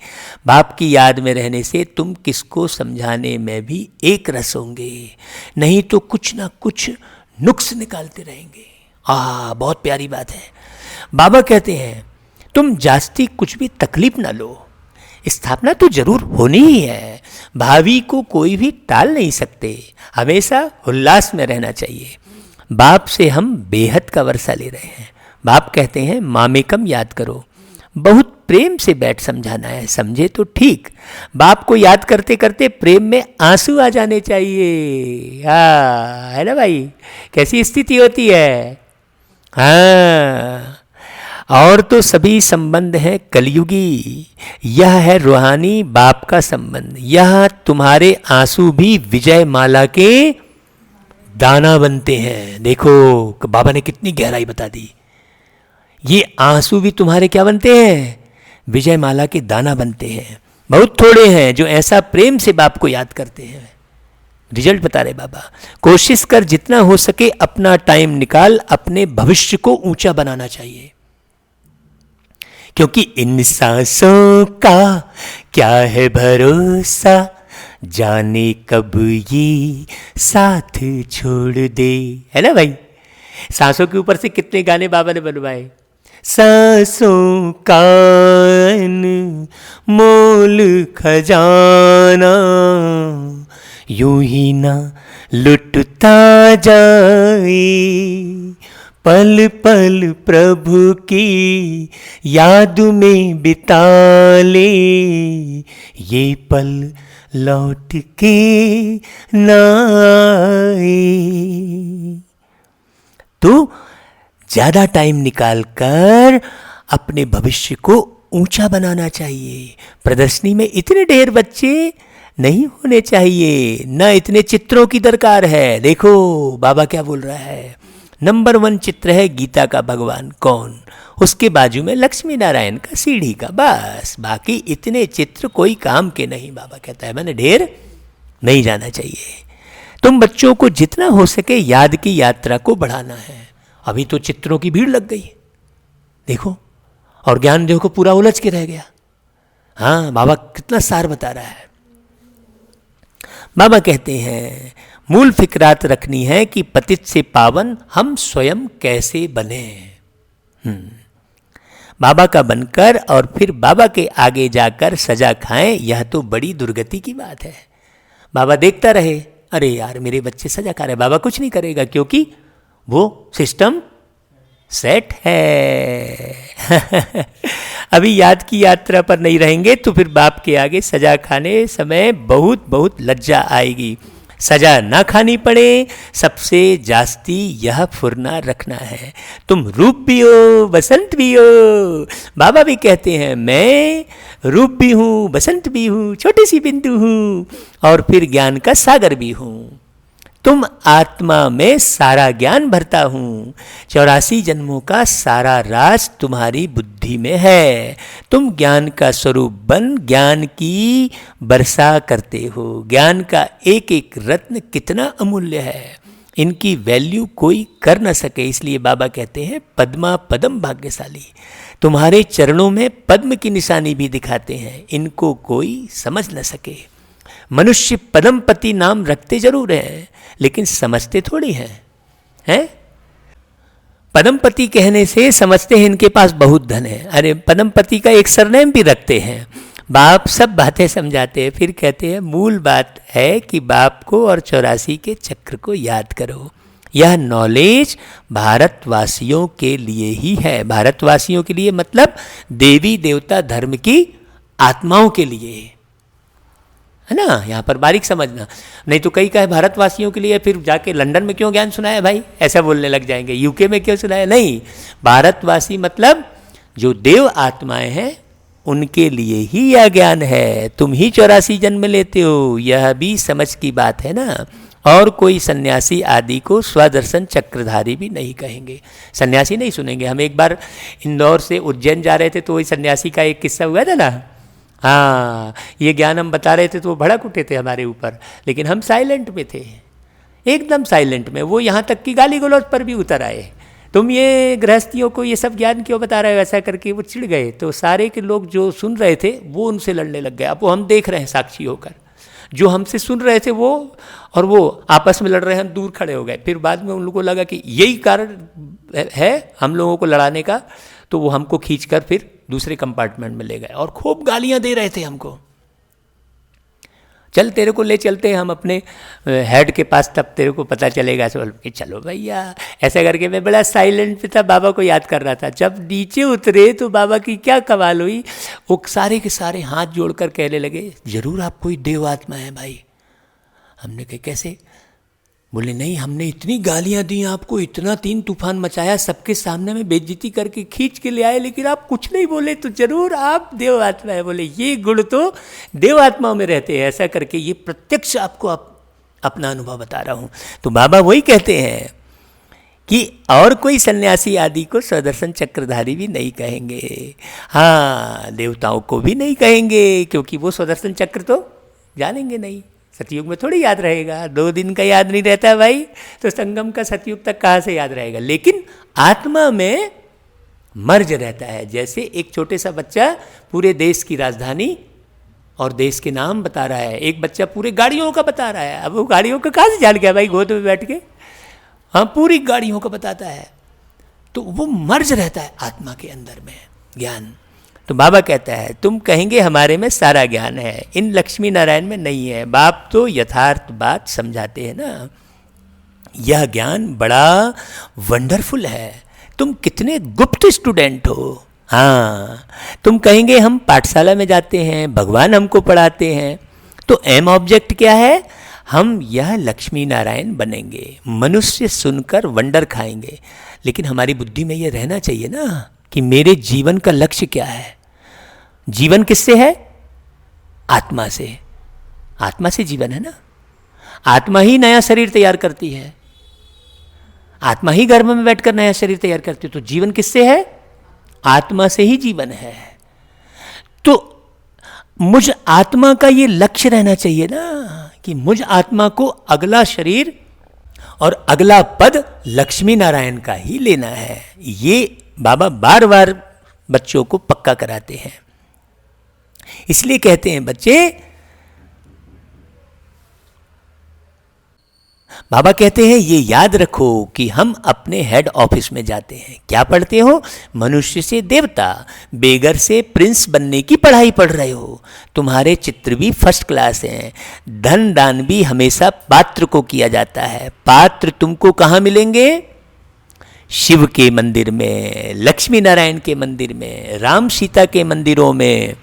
बाप की याद में रहने से तुम किसको समझाने में भी एक रस होंगे, नहीं तो कुछ ना कुछ नुक्स निकालते रहेंगे। बहुत प्यारी बात है। बाबा कहते हैं तुम जास्ती कुछ भी तकलीफ ना लो, स्थापना तो जरूर होनी ही है। भावी को कोई भी टाल नहीं सकते, हमेशा उल्लास में रहना चाहिए। बाप से हम बेहद का वर्षा ले रहे हैं। बाप कहते हैं मामेकम याद करो, बहुत प्रेम से बैठ समझाना है, समझे तो ठीक। बाप को याद करते करते प्रेम में आंसू आ जाने चाहिए। है ना भाई, कैसी स्थिति होती है। और तो सभी संबंध हैं कलयुगी, यह है रूहानी बाप का संबंध। यह तुम्हारे आंसू भी विजय माला के दाना बनते हैं। देखो बाबा ने कितनी गहराई बता दी। ये आंसू भी तुम्हारे क्या बनते हैं, विजय माला के दाना बनते हैं। बहुत थोड़े हैं जो ऐसा प्रेम से बाप को याद करते हैं। रिजल्ट बता रहे बाबा, कोशिश कर जितना हो सके अपना टाइम निकाल अपने भविष्य को ऊंचा बनाना चाहिए, क्योंकि इन सांसों का क्या है भरोसा, जाने कब ये साथ छोड़ दे। है ना भाई, सांसों के ऊपर से कितने गाने बाबा ने बनवाए। सांसों का मोल खजाना यूं ही ना लुटता जाए, पल पल प्रभु की याद में बिता ले, ये पल लौट के ना आए। तो ज्यादा टाइम निकालकर अपने भविष्य को ऊंचा बनाना चाहिए। प्रदर्शनी में इतने ढेर बच्चे नहीं होने चाहिए, न इतने चित्रों की दरकार है। देखो बाबा क्या बोल रहा है, नंबर 1 चित्र है गीता का भगवान कौन, उसके बाजू में लक्ष्मी नारायण का सीढ़ी का, बस। बाकी इतने चित्र कोई काम के नहीं। बाबा कहता है मैंने ढेर नहीं जाना चाहिए। तुम बच्चों को जितना हो सके याद की यात्रा को बढ़ाना है। अभी तो चित्रों की भीड़ लग गई देखो, और ज्ञान देखो पूरा उलझ के रह गया। बाबा कितना सार बता रहा है। बाबा कहते हैं मूल फिक्रात रखनी है कि पतित से पावन हम स्वयं कैसे बने। बाबा का बनकर और फिर बाबा के आगे जाकर सजा खाएं, यह तो बड़ी दुर्गति की बात है। बाबा देखता रहे, अरे यार मेरे बच्चे सजा खा रहे, बाबा कुछ नहीं करेगा क्योंकि वो सिस्टम सेट है। अभी याद की यात्रा पर नहीं रहेंगे तो फिर बाप के आगे सजा खाने समय बहुत बहुत लज्जा आएगी। सजा ना खानी पड़े, सबसे जास्ती यह फुरना रखना है। तुम रूप भी हो बसंत भी हो। बाबा भी कहते हैं मैं रूप भी हूँ बसंत भी हूँ, छोटी सी बिंदु हूँ और फिर ज्ञान का सागर भी हूँ। तुम आत्मा में सारा ज्ञान भरता हूँ, 84 जन्मों का सारा राज तुम्हारी बुद्धि में है। तुम ज्ञान का स्वरूप बन ज्ञान की वर्षा करते हो। ज्ञान का एक एक रत्न कितना अमूल्य है, इनकी वैल्यू कोई कर न सके। इसलिए बाबा कहते हैं पद्मा पदम भाग्यशाली। तुम्हारे चरणों में पद्म की निशानी भी दिखाते हैं, इनको कोई समझ न सके। मनुष्य पदमपति नाम रखते जरूर हैं, लेकिन समझते थोड़ी हैं? पदमपति कहने से समझते हैं इनके पास बहुत धन है। अरे पदमपति का एक सरनेम भी रखते हैं। बाप सब बातें समझाते हैं, फिर कहते हैं मूल बात है कि बाप को और 84 के चक्र को याद करो। यह नॉलेज भारतवासियों के लिए ही है। भारतवासियों के लिए मतलब देवी देवता धर्म की आत्माओं के लिए, है ना। यहाँ पर बारीक समझना, नहीं तो कई कहे भारतवासियों के लिए, फिर जाके लंदन में क्यों ज्ञान सुनाया भाई, ऐसा बोलने लग जाएंगे, यूके में क्यों सुनाया। नहीं, भारतवासी मतलब जो देव आत्माएं हैं उनके लिए ही यह ज्ञान है। तुम ही 84 जन्म लेते हो, यह भी समझ की बात है ना। और कोई सन्यासी आदि को स्वदर्शन चक्रधारी भी नहीं कहेंगे। सन्यासी नहीं सुनेंगे। हम एक बार इंदौर से उज्जैन जा रहे थे तो वही सन्यासी का एक किस्सा हुआ था ना। हाँ, ये ज्ञान हम बता रहे थे तो वो भड़क उठे थे हमारे ऊपर, लेकिन हम साइलेंट में थे, एकदम साइलेंट में। वो यहाँ तक कि गाली गलौज पर भी उतर आए, तुम ये गृहस्थियों को ये सब ज्ञान क्यों बता रहे हो, ऐसा करके वो चिढ़ गए। तो सारे के लोग जो सुन रहे थे वो उनसे लड़ने लग गए। अब वो हम देख रहे हैं साक्षी होकर, जो हमसे सुन रहे थे वो और वो आपस में लड़ रहे हैं, हम दूर खड़े हो गए। फिर बाद में उन लोगों को लगा कि यही कारण है हम लोगों को लड़ाने का, तो वो हमको खींचकर फिर दूसरे कंपार्टमेंट में ले गए और खूब गालियां दे रहे थे हमको। चल तेरे को ले चलते हैं हम अपने हेड के पास, तब तेरे को पता चलेगा। सब कि चलो भैया, ऐसा करके मैं बड़ा साइलेंट पे था, बाबा को याद कर रहा था। जब नीचे उतरे तो बाबा की क्या कमाल हुई, वो सारे के सारे हाथ जोड़कर कहने लगे जरूर आप कोई देव आत्मा है भाई। हमने कहा कैसे? बोले नहीं, हमने इतनी गालियां दी आपको, इतना 3 तूफान मचाया, सबके सामने में बेइज्जती करके खींच के ले आए, लेकिन आप कुछ नहीं बोले, तो जरूर आप देव आत्मा है। बोले ये गुण तो देव आत्माओं में रहते हैं। ऐसा करके ये प्रत्यक्ष आपको अपना अनुभव बता रहा हूँ। तो बाबा वही कहते हैं कि और कोई सन्यासी आदि को स्वदर्शन चक्रधारी भी नहीं कहेंगे। हाँ, देवताओं को भी नहीं कहेंगे, क्योंकि वो स्वदर्शन चक्र तो जानेंगे नहीं। सतयुग में थोड़ी याद रहेगा, 2 दिन का याद नहीं रहता भाई, तो संगम का सतयुग तक कहाँ से याद रहेगा। लेकिन आत्मा में मर्ज रहता है। जैसे एक छोटे सा बच्चा पूरे देश की राजधानी और देश के नाम बता रहा है, एक बच्चा पूरे गाड़ियों का बता रहा है। अब वो गाड़ियों का कहाँ से जान गया भाई, गोद में बैठ के? हाँ, पूरी गाड़ियों का बताता है। तो वो मर्ज रहता है आत्मा के अंदर में ज्ञान। तो बाबा कहता है तुम कहेंगे हमारे में सारा ज्ञान है, इन लक्ष्मी नारायण में नहीं है। बाप तो यथार्थ बात समझाते हैं ना। यह ज्ञान बड़ा वंडरफुल है। तुम कितने गुप्त स्टूडेंट हो। हाँ, तुम कहेंगे हम पाठशाला में जाते हैं, भगवान हमको पढ़ाते हैं। तो एम ऑब्जेक्ट क्या है? हम यह लक्ष्मी नारायण बनेंगे, मनुष्य सुनकर वंडर खाएंगे। लेकिन हमारी बुद्धि में यह रहना चाहिए ना कि मेरे जीवन का लक्ष्य क्या है। जीवन किससे है? आत्मा से। आत्मा से जीवन है ना। आत्मा ही नया शरीर तैयार करती है, आत्मा ही गर्भ में बैठकर नया शरीर तैयार करती है। तो जीवन किससे है? आत्मा से ही जीवन है। तो मुझ आत्मा का ये लक्ष्य रहना चाहिए ना कि मुझ आत्मा को अगला शरीर और अगला पद लक्ष्मी नारायण का ही लेना है। ये बाबा बार बार बच्चों को पक्का कराते हैं। इसलिए कहते हैं बच्चे, बाबा कहते हैं ये याद रखो कि हम अपने हेड ऑफिस में जाते हैं। क्या पढ़ते हो? मनुष्य से देवता, बेगर से प्रिंस बनने की पढ़ाई पढ़ रहे हो। तुम्हारे चित्र भी फर्स्ट क्लास हैं। धन दान भी हमेशा पात्र को किया जाता है। पात्र तुमको कहाँ मिलेंगे? शिव के मंदिर में, लक्ष्मी नारायण के मंदिर में, राम सीता के मंदिरों में।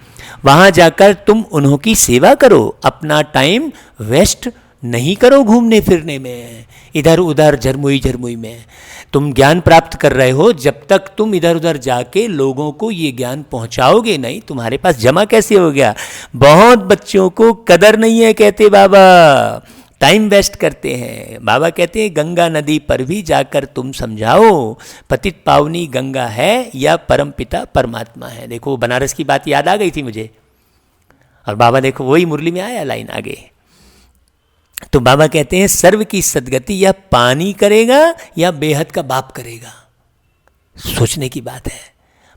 वहाँ जाकर तुम उन्हों की सेवा करो। अपना टाइम वेस्ट नहीं करो घूमने फिरने में, इधर उधर झरमुई झरमुई में। तुम ज्ञान प्राप्त कर रहे हो, जब तक तुम इधर उधर जाके लोगों को ये ज्ञान पहुंचाओगे नहीं, तुम्हारे पास जमा कैसे हो गया? बहुत बच्चों को कदर नहीं है, कहते बाबा, टाइम वेस्ट करते हैं। बाबा कहते हैं गंगा नदी पर भी जाकर तुम समझाओ पतित पावनी गंगा है या परमपिता परमात्मा है। देखो बनारस की बात याद आ गई थी मुझे, और बाबा देखो वही मुरली में आया लाइन आगे। तो बाबा कहते हैं सर्व की सदगति या पानी करेगा या बेहद का बाप करेगा। सोचने की बात है।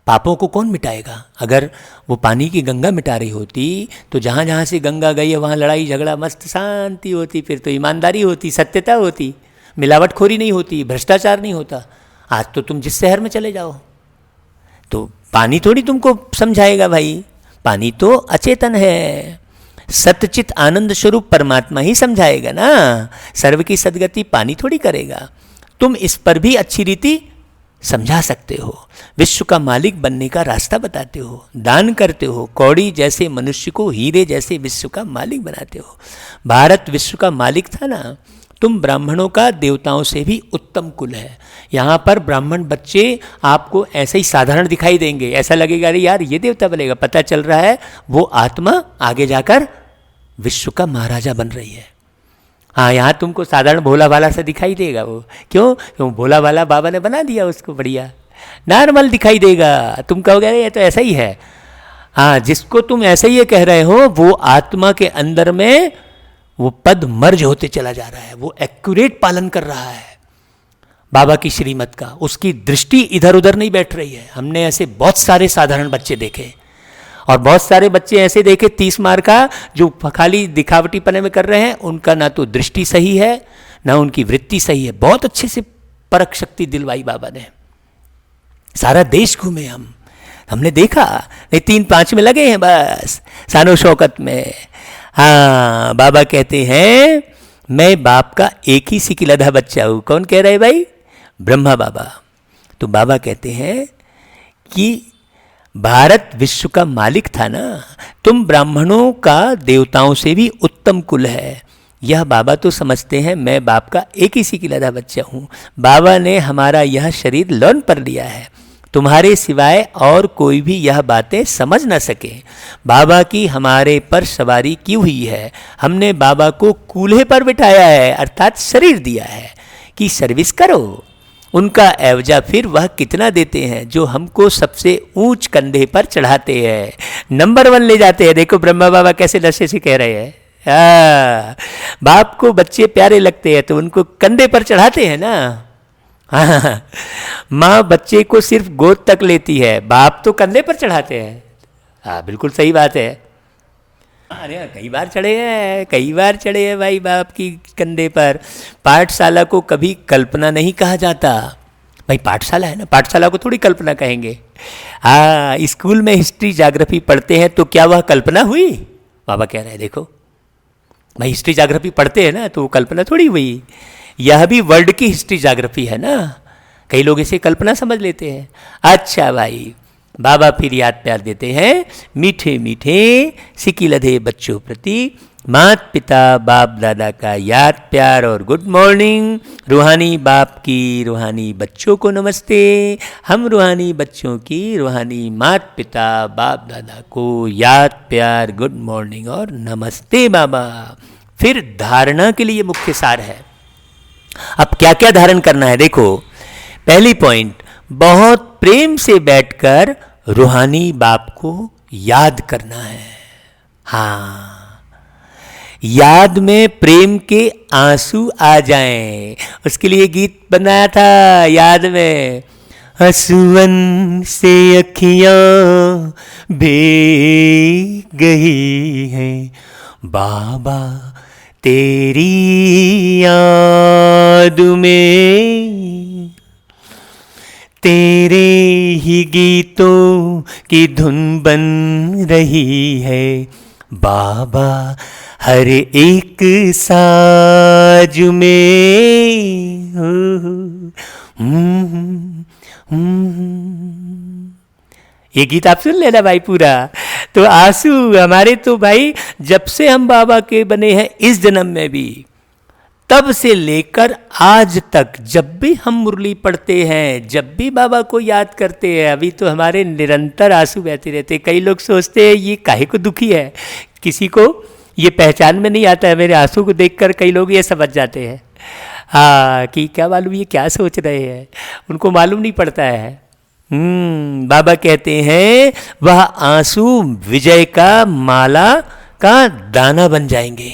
पापों को कौन मिटाएगा? अगर वो पानी की गंगा मिटा रही होती तो जहाँ जहाँ से गंगा गई है वहाँ लड़ाई झगड़ा मस्त शांति होती, फिर तो ईमानदारी होती, सत्यता होती, मिलावटखोरी नहीं होती, भ्रष्टाचार नहीं होता। आज तो तुम जिस शहर में चले जाओ तो पानी थोड़ी तुमको समझाएगा भाई, पानी तो अचेतन है, सतचित आनंद स्वरूप परमात्मा ही समझाएगा ना। सर्व की सदगति पानी थोड़ी करेगा। तुम इस पर भी अच्छी रीति समझा सकते हो, विश्व का मालिक बनने का रास्ता बताते हो, दान करते हो, कौड़ी जैसे मनुष्य को हीरे जैसे विश्व का मालिक बनाते हो। भारत विश्व का मालिक था ना। तुम ब्राह्मणों का देवताओं से भी उत्तम कुल है। यहाँ पर ब्राह्मण बच्चे आपको ऐसे ही साधारण दिखाई देंगे, ऐसा लगेगा अरे यार ये देवता बनेगा, पता चल रहा है वो आत्मा आगे जाकर विश्व का महाराजा बन रही है। हाँ, यहाँ तुमको साधारण भोला भाला सा दिखाई देगा वो, क्यों भोला भाला बाबा ने बना दिया उसको, बढ़िया नॉर्मल दिखाई देगा। तुम कहोगे ये तो ऐसा ही है। हाँ, जिसको तुम ऐसे ही ये कह रहे हो वो आत्मा के अंदर में वो पद मर्ज होते चला जा रहा है, वो एक्यूरेट पालन कर रहा है बाबा की श्रीमत का, उसकी दृष्टि इधर उधर नहीं बैठ रही है। हमने ऐसे बहुत सारे साधारण बच्चे देखे और बहुत सारे बच्चे ऐसे देखे 30 मार का जो खाली दिखावटी पने में कर रहे हैं, उनका ना तो दृष्टि सही है ना उनकी वृत्ति सही है। बहुत अच्छे से परख शक्ति दिलवाई बाबा ने, सारा देश घूमे हमने देखा, नहीं 3-5 में लगे हैं बस सानो शौकत में। हाँ, बाबा कहते हैं मैं बाप का एक ही सिकिलधा बच्चा हूँ। कौन कह रहे भाई? ब्रह्मा बाबा। तो बाबा कहते हैं कि भारत विश्व का मालिक था ना, तुम ब्राह्मणों का देवताओं से भी उत्तम कुल है। यह बाबा तो समझते हैं मैं बाप का एक ही सिकिलधा बच्चा हूँ। बाबा ने हमारा यह शरीर लोन पर लिया है, तुम्हारे सिवाय और कोई भी यह बातें समझ न सके। बाबा की हमारे पर सवारी की हुई है, हमने बाबा को कूल्हे पर बिठाया है, अर्थात शरीर दिया है कि सर्विस करो। उनका एवजा फिर वह कितना देते हैं जो हमको सबसे ऊंच कंधे पर चढ़ाते हैं, नंबर 1 ले जाते हैं। देखो ब्रह्मा बाबा कैसे नशे से कह रहे हैं। बाप को बच्चे प्यारे लगते हैं तो उनको कंधे पर चढ़ाते हैं ना। हाँ, माँ बच्चे को सिर्फ गोद तक लेती है, बाप तो कंधे पर चढ़ाते हैं। हाँ, बिल्कुल सही बात है। अरे कई बार चढ़े हैं भाई बाप की कंधे पर। पाठशाला को कभी कल्पना नहीं कहा जाता भाई, पाठशाला है ना, पाठशाला को थोड़ी कल्पना कहेंगे। हाँ, स्कूल में हिस्ट्री ज्योग्राफी पढ़ते हैं तो क्या वह कल्पना हुई? बाबा कह रहे हैं देखो भाई, हिस्ट्री ज्योग्राफी पढ़ते हैं ना तो वो कल्पना थोड़ी हुई। यह भी वर्ल्ड की हिस्ट्री ज्योग्राफी है ना, कई लोग इसे कल्पना समझ लेते हैं। अच्छा भाई, बाबा फिर याद प्यार देते हैं, मीठे मीठे सिकिलधे बच्चों प्रति मात पिता बाप दादा का याद प्यार और गुड मॉर्निंग। रूहानी बाप की रूहानी बच्चों को नमस्ते। हम रूहानी बच्चों की रूहानी मात पिता बाप दादा को याद प्यार गुड मॉर्निंग और नमस्ते बाबा। फिर धारणा के लिए मुख्य सार है। अब क्या क्या धारण करना है देखो। पहली पॉइंट, बहुत प्रेम से बैठकर रूहानी बाप को याद करना है। हाँ, याद में प्रेम के आंसू आ जाएं, उसके लिए गीत बनाया था याद में। हंसुअन से अखियां भीग गई हैं बाबा तेरी याद में, तेरे ही गीतों की धुन बन रही है बाबा हर एक साज में। ये गीत आप सुन लेना भाई पूरा। तो आंसू हमारे तो भाई जब से हम बाबा के बने हैं इस जन्म में भी, तब से लेकर आज तक जब भी हम मुरली पढ़ते हैं, जब भी बाबा को याद करते हैं, अभी तो हमारे निरंतर आंसू बहते रहते। कई लोग सोचते हैं ये काहे को दुखी है, किसी को ये पहचान में नहीं आता है। मेरे आंसू को देखकर कई लोग ये समझ जाते हैं हाँ कि क्या मालूम ये क्या सोच रहे हैं, उनको मालूम नहीं पड़ता है। बाबा कहते हैं वह आंसू विजय का माला का दाना बन जाएंगे।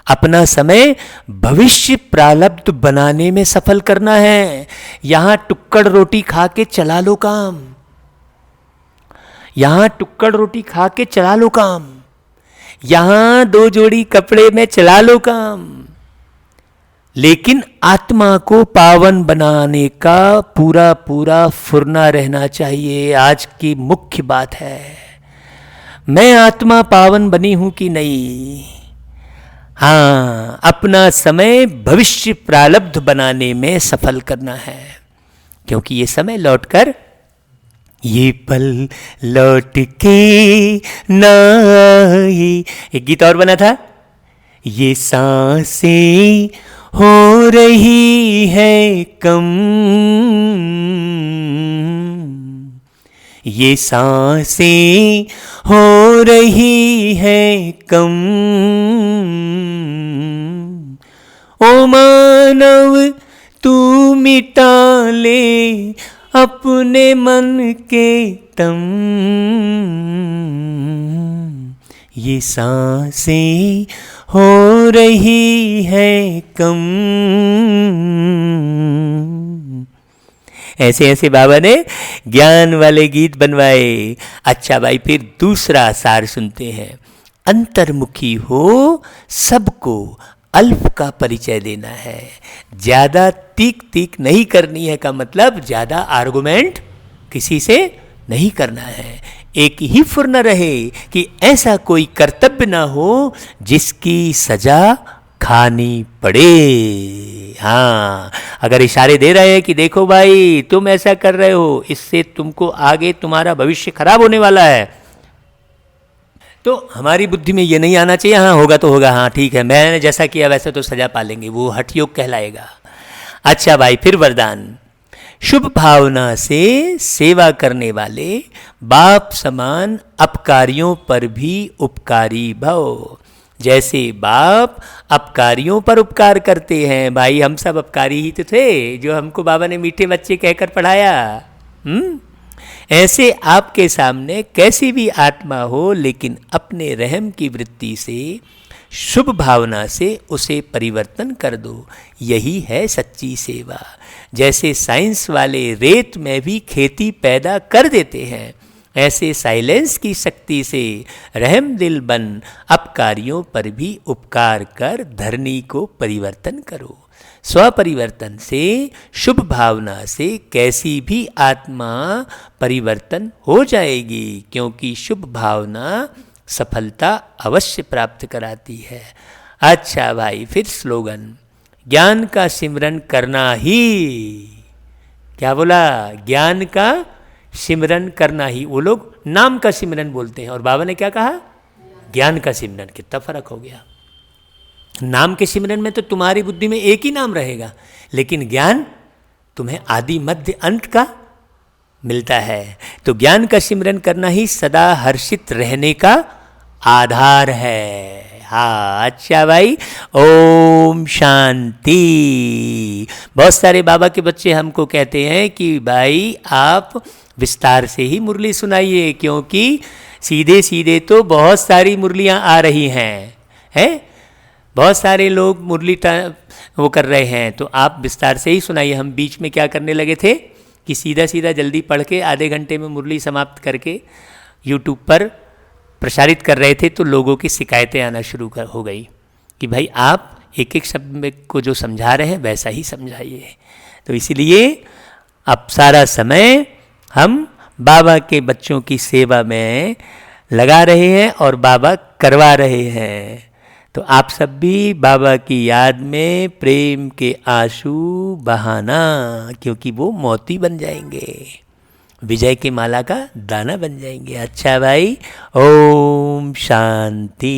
अपना समय भविष्य प्रारब्ध बनाने में सफल करना है। यहां टुक्कड़ रोटी खा के चला लो काम, यहां टुक्कड़ रोटी खा के चला लो काम, यहां 2 जोड़ी कपड़े में चला लो काम, लेकिन आत्मा को पावन बनाने का पूरा पूरा फुरना रहना चाहिए। आज की मुख्य बात है, मैं आत्मा पावन बनी हूं कि नहीं। हाँ, अपना समय भविष्य प्रारब्ध बनाने में सफल करना है, क्योंकि ये समय लौटकर, ये पल लौट के ना आए, एक गीत और बना था, ये सांसें हो रही है कम, ये सांसें हो रही है कम, ओ मानव तू मिटा ले अपने मन के तम, ये सांसें हो रही है कम। ऐसे ऐसे बाबा ने ज्ञान वाले गीत बनवाए। अच्छा भाई, फिर दूसरा सार सुनते हैं। अंतर्मुखी हो सबको अल्प का परिचय देना है। ज्यादा तीक तीक नहीं करनी है का मतलब ज्यादा आर्गुमेंट किसी से नहीं करना है। एक ही फुर्ना रहे कि ऐसा कोई कर्तव्य ना हो जिसकी सजा खानी पड़े। हाँ, अगर इशारे दे रहे हैं कि देखो भाई तुम ऐसा कर रहे हो, इससे तुमको आगे तुम्हारा भविष्य खराब होने वाला है, तो हमारी बुद्धि में ये नहीं आना चाहिए हाँ होगा तो होगा, हाँ ठीक है मैंने जैसा किया वैसे तो सजा पालेंगे, वो हठ योग कहलाएगा। अच्छा भाई, फिर वरदान। शुभ भावना से सेवा करने वाले बाप समान अपकारियों पर भी उपकारी भव। जैसे बाप अपकारियों पर उपकार करते हैं, भाई हम सब अपकारी ही तो थे जो हमको बाबा ने मीठे बच्चे कहकर पढ़ाया। ऐसे आपके सामने कैसी भी आत्मा हो, लेकिन अपने रहम की वृत्ति से शुभ भावना से उसे परिवर्तन कर दो, यही है सच्ची सेवा। जैसे साइंस वाले रेत में भी खेती पैदा कर देते हैं, ऐसे साइलेंस की शक्ति से रहम दिल बन अपकारियों पर भी उपकार कर धरनी को परिवर्तन करो। स्वपरिवर्तन से, शुभ भावना से कैसी भी आत्मा परिवर्तन हो जाएगी, क्योंकि शुभ भावना सफलता अवश्य प्राप्त कराती है। अच्छा भाई, फिर स्लोगन। ज्ञान का सिमरन करना ही, क्या बोला? ज्ञान का सिमरन करना ही। वो लोग नाम का सिमरन बोलते हैं और बाबा ने क्या कहा? ज्ञान का सिमरन। कितना फर्क हो गया। नाम के सिमरन में तो तुम्हारी बुद्धि में एक ही नाम रहेगा, लेकिन ज्ञान तुम्हें आदि मध्य अंत का मिलता है। तो ज्ञान का सिमरन करना ही सदा हर्षित रहने का आधार है। हाँ, अच्छा भाई, ओम शांति। बहुत सारे बाबा के बच्चे हमको कहते हैं कि भाई आप विस्तार से ही मुरली सुनाइए, क्योंकि सीधे सीधे तो बहुत सारी मुरलियाँ आ रही हैं, बहुत सारे लोग मुरली वो कर रहे हैं, तो आप विस्तार से ही सुनाइए। हम बीच में क्या करने लगे थे कि सीधा सीधा जल्दी पढ़ के आधे घंटे में मुरली समाप्त करके यूट्यूब पर प्रसारित कर रहे थे, तो लोगों की शिकायतें आना शुरू हो गई कि भाई आप एक एक शब्द में को जो समझा रहे हैं वैसा ही समझाइए। तो इसीलिए अब सारा समय हम बाबा के बच्चों की सेवा में लगा रहे हैं और बाबा करवा रहे हैं। तो आप सब भी बाबा की याद में प्रेम के आंसू बहाना, क्योंकि वो मोती बन जाएंगे, विजय की माला का दाना बन जाएंगे। अच्छा भाई, ओम शांति।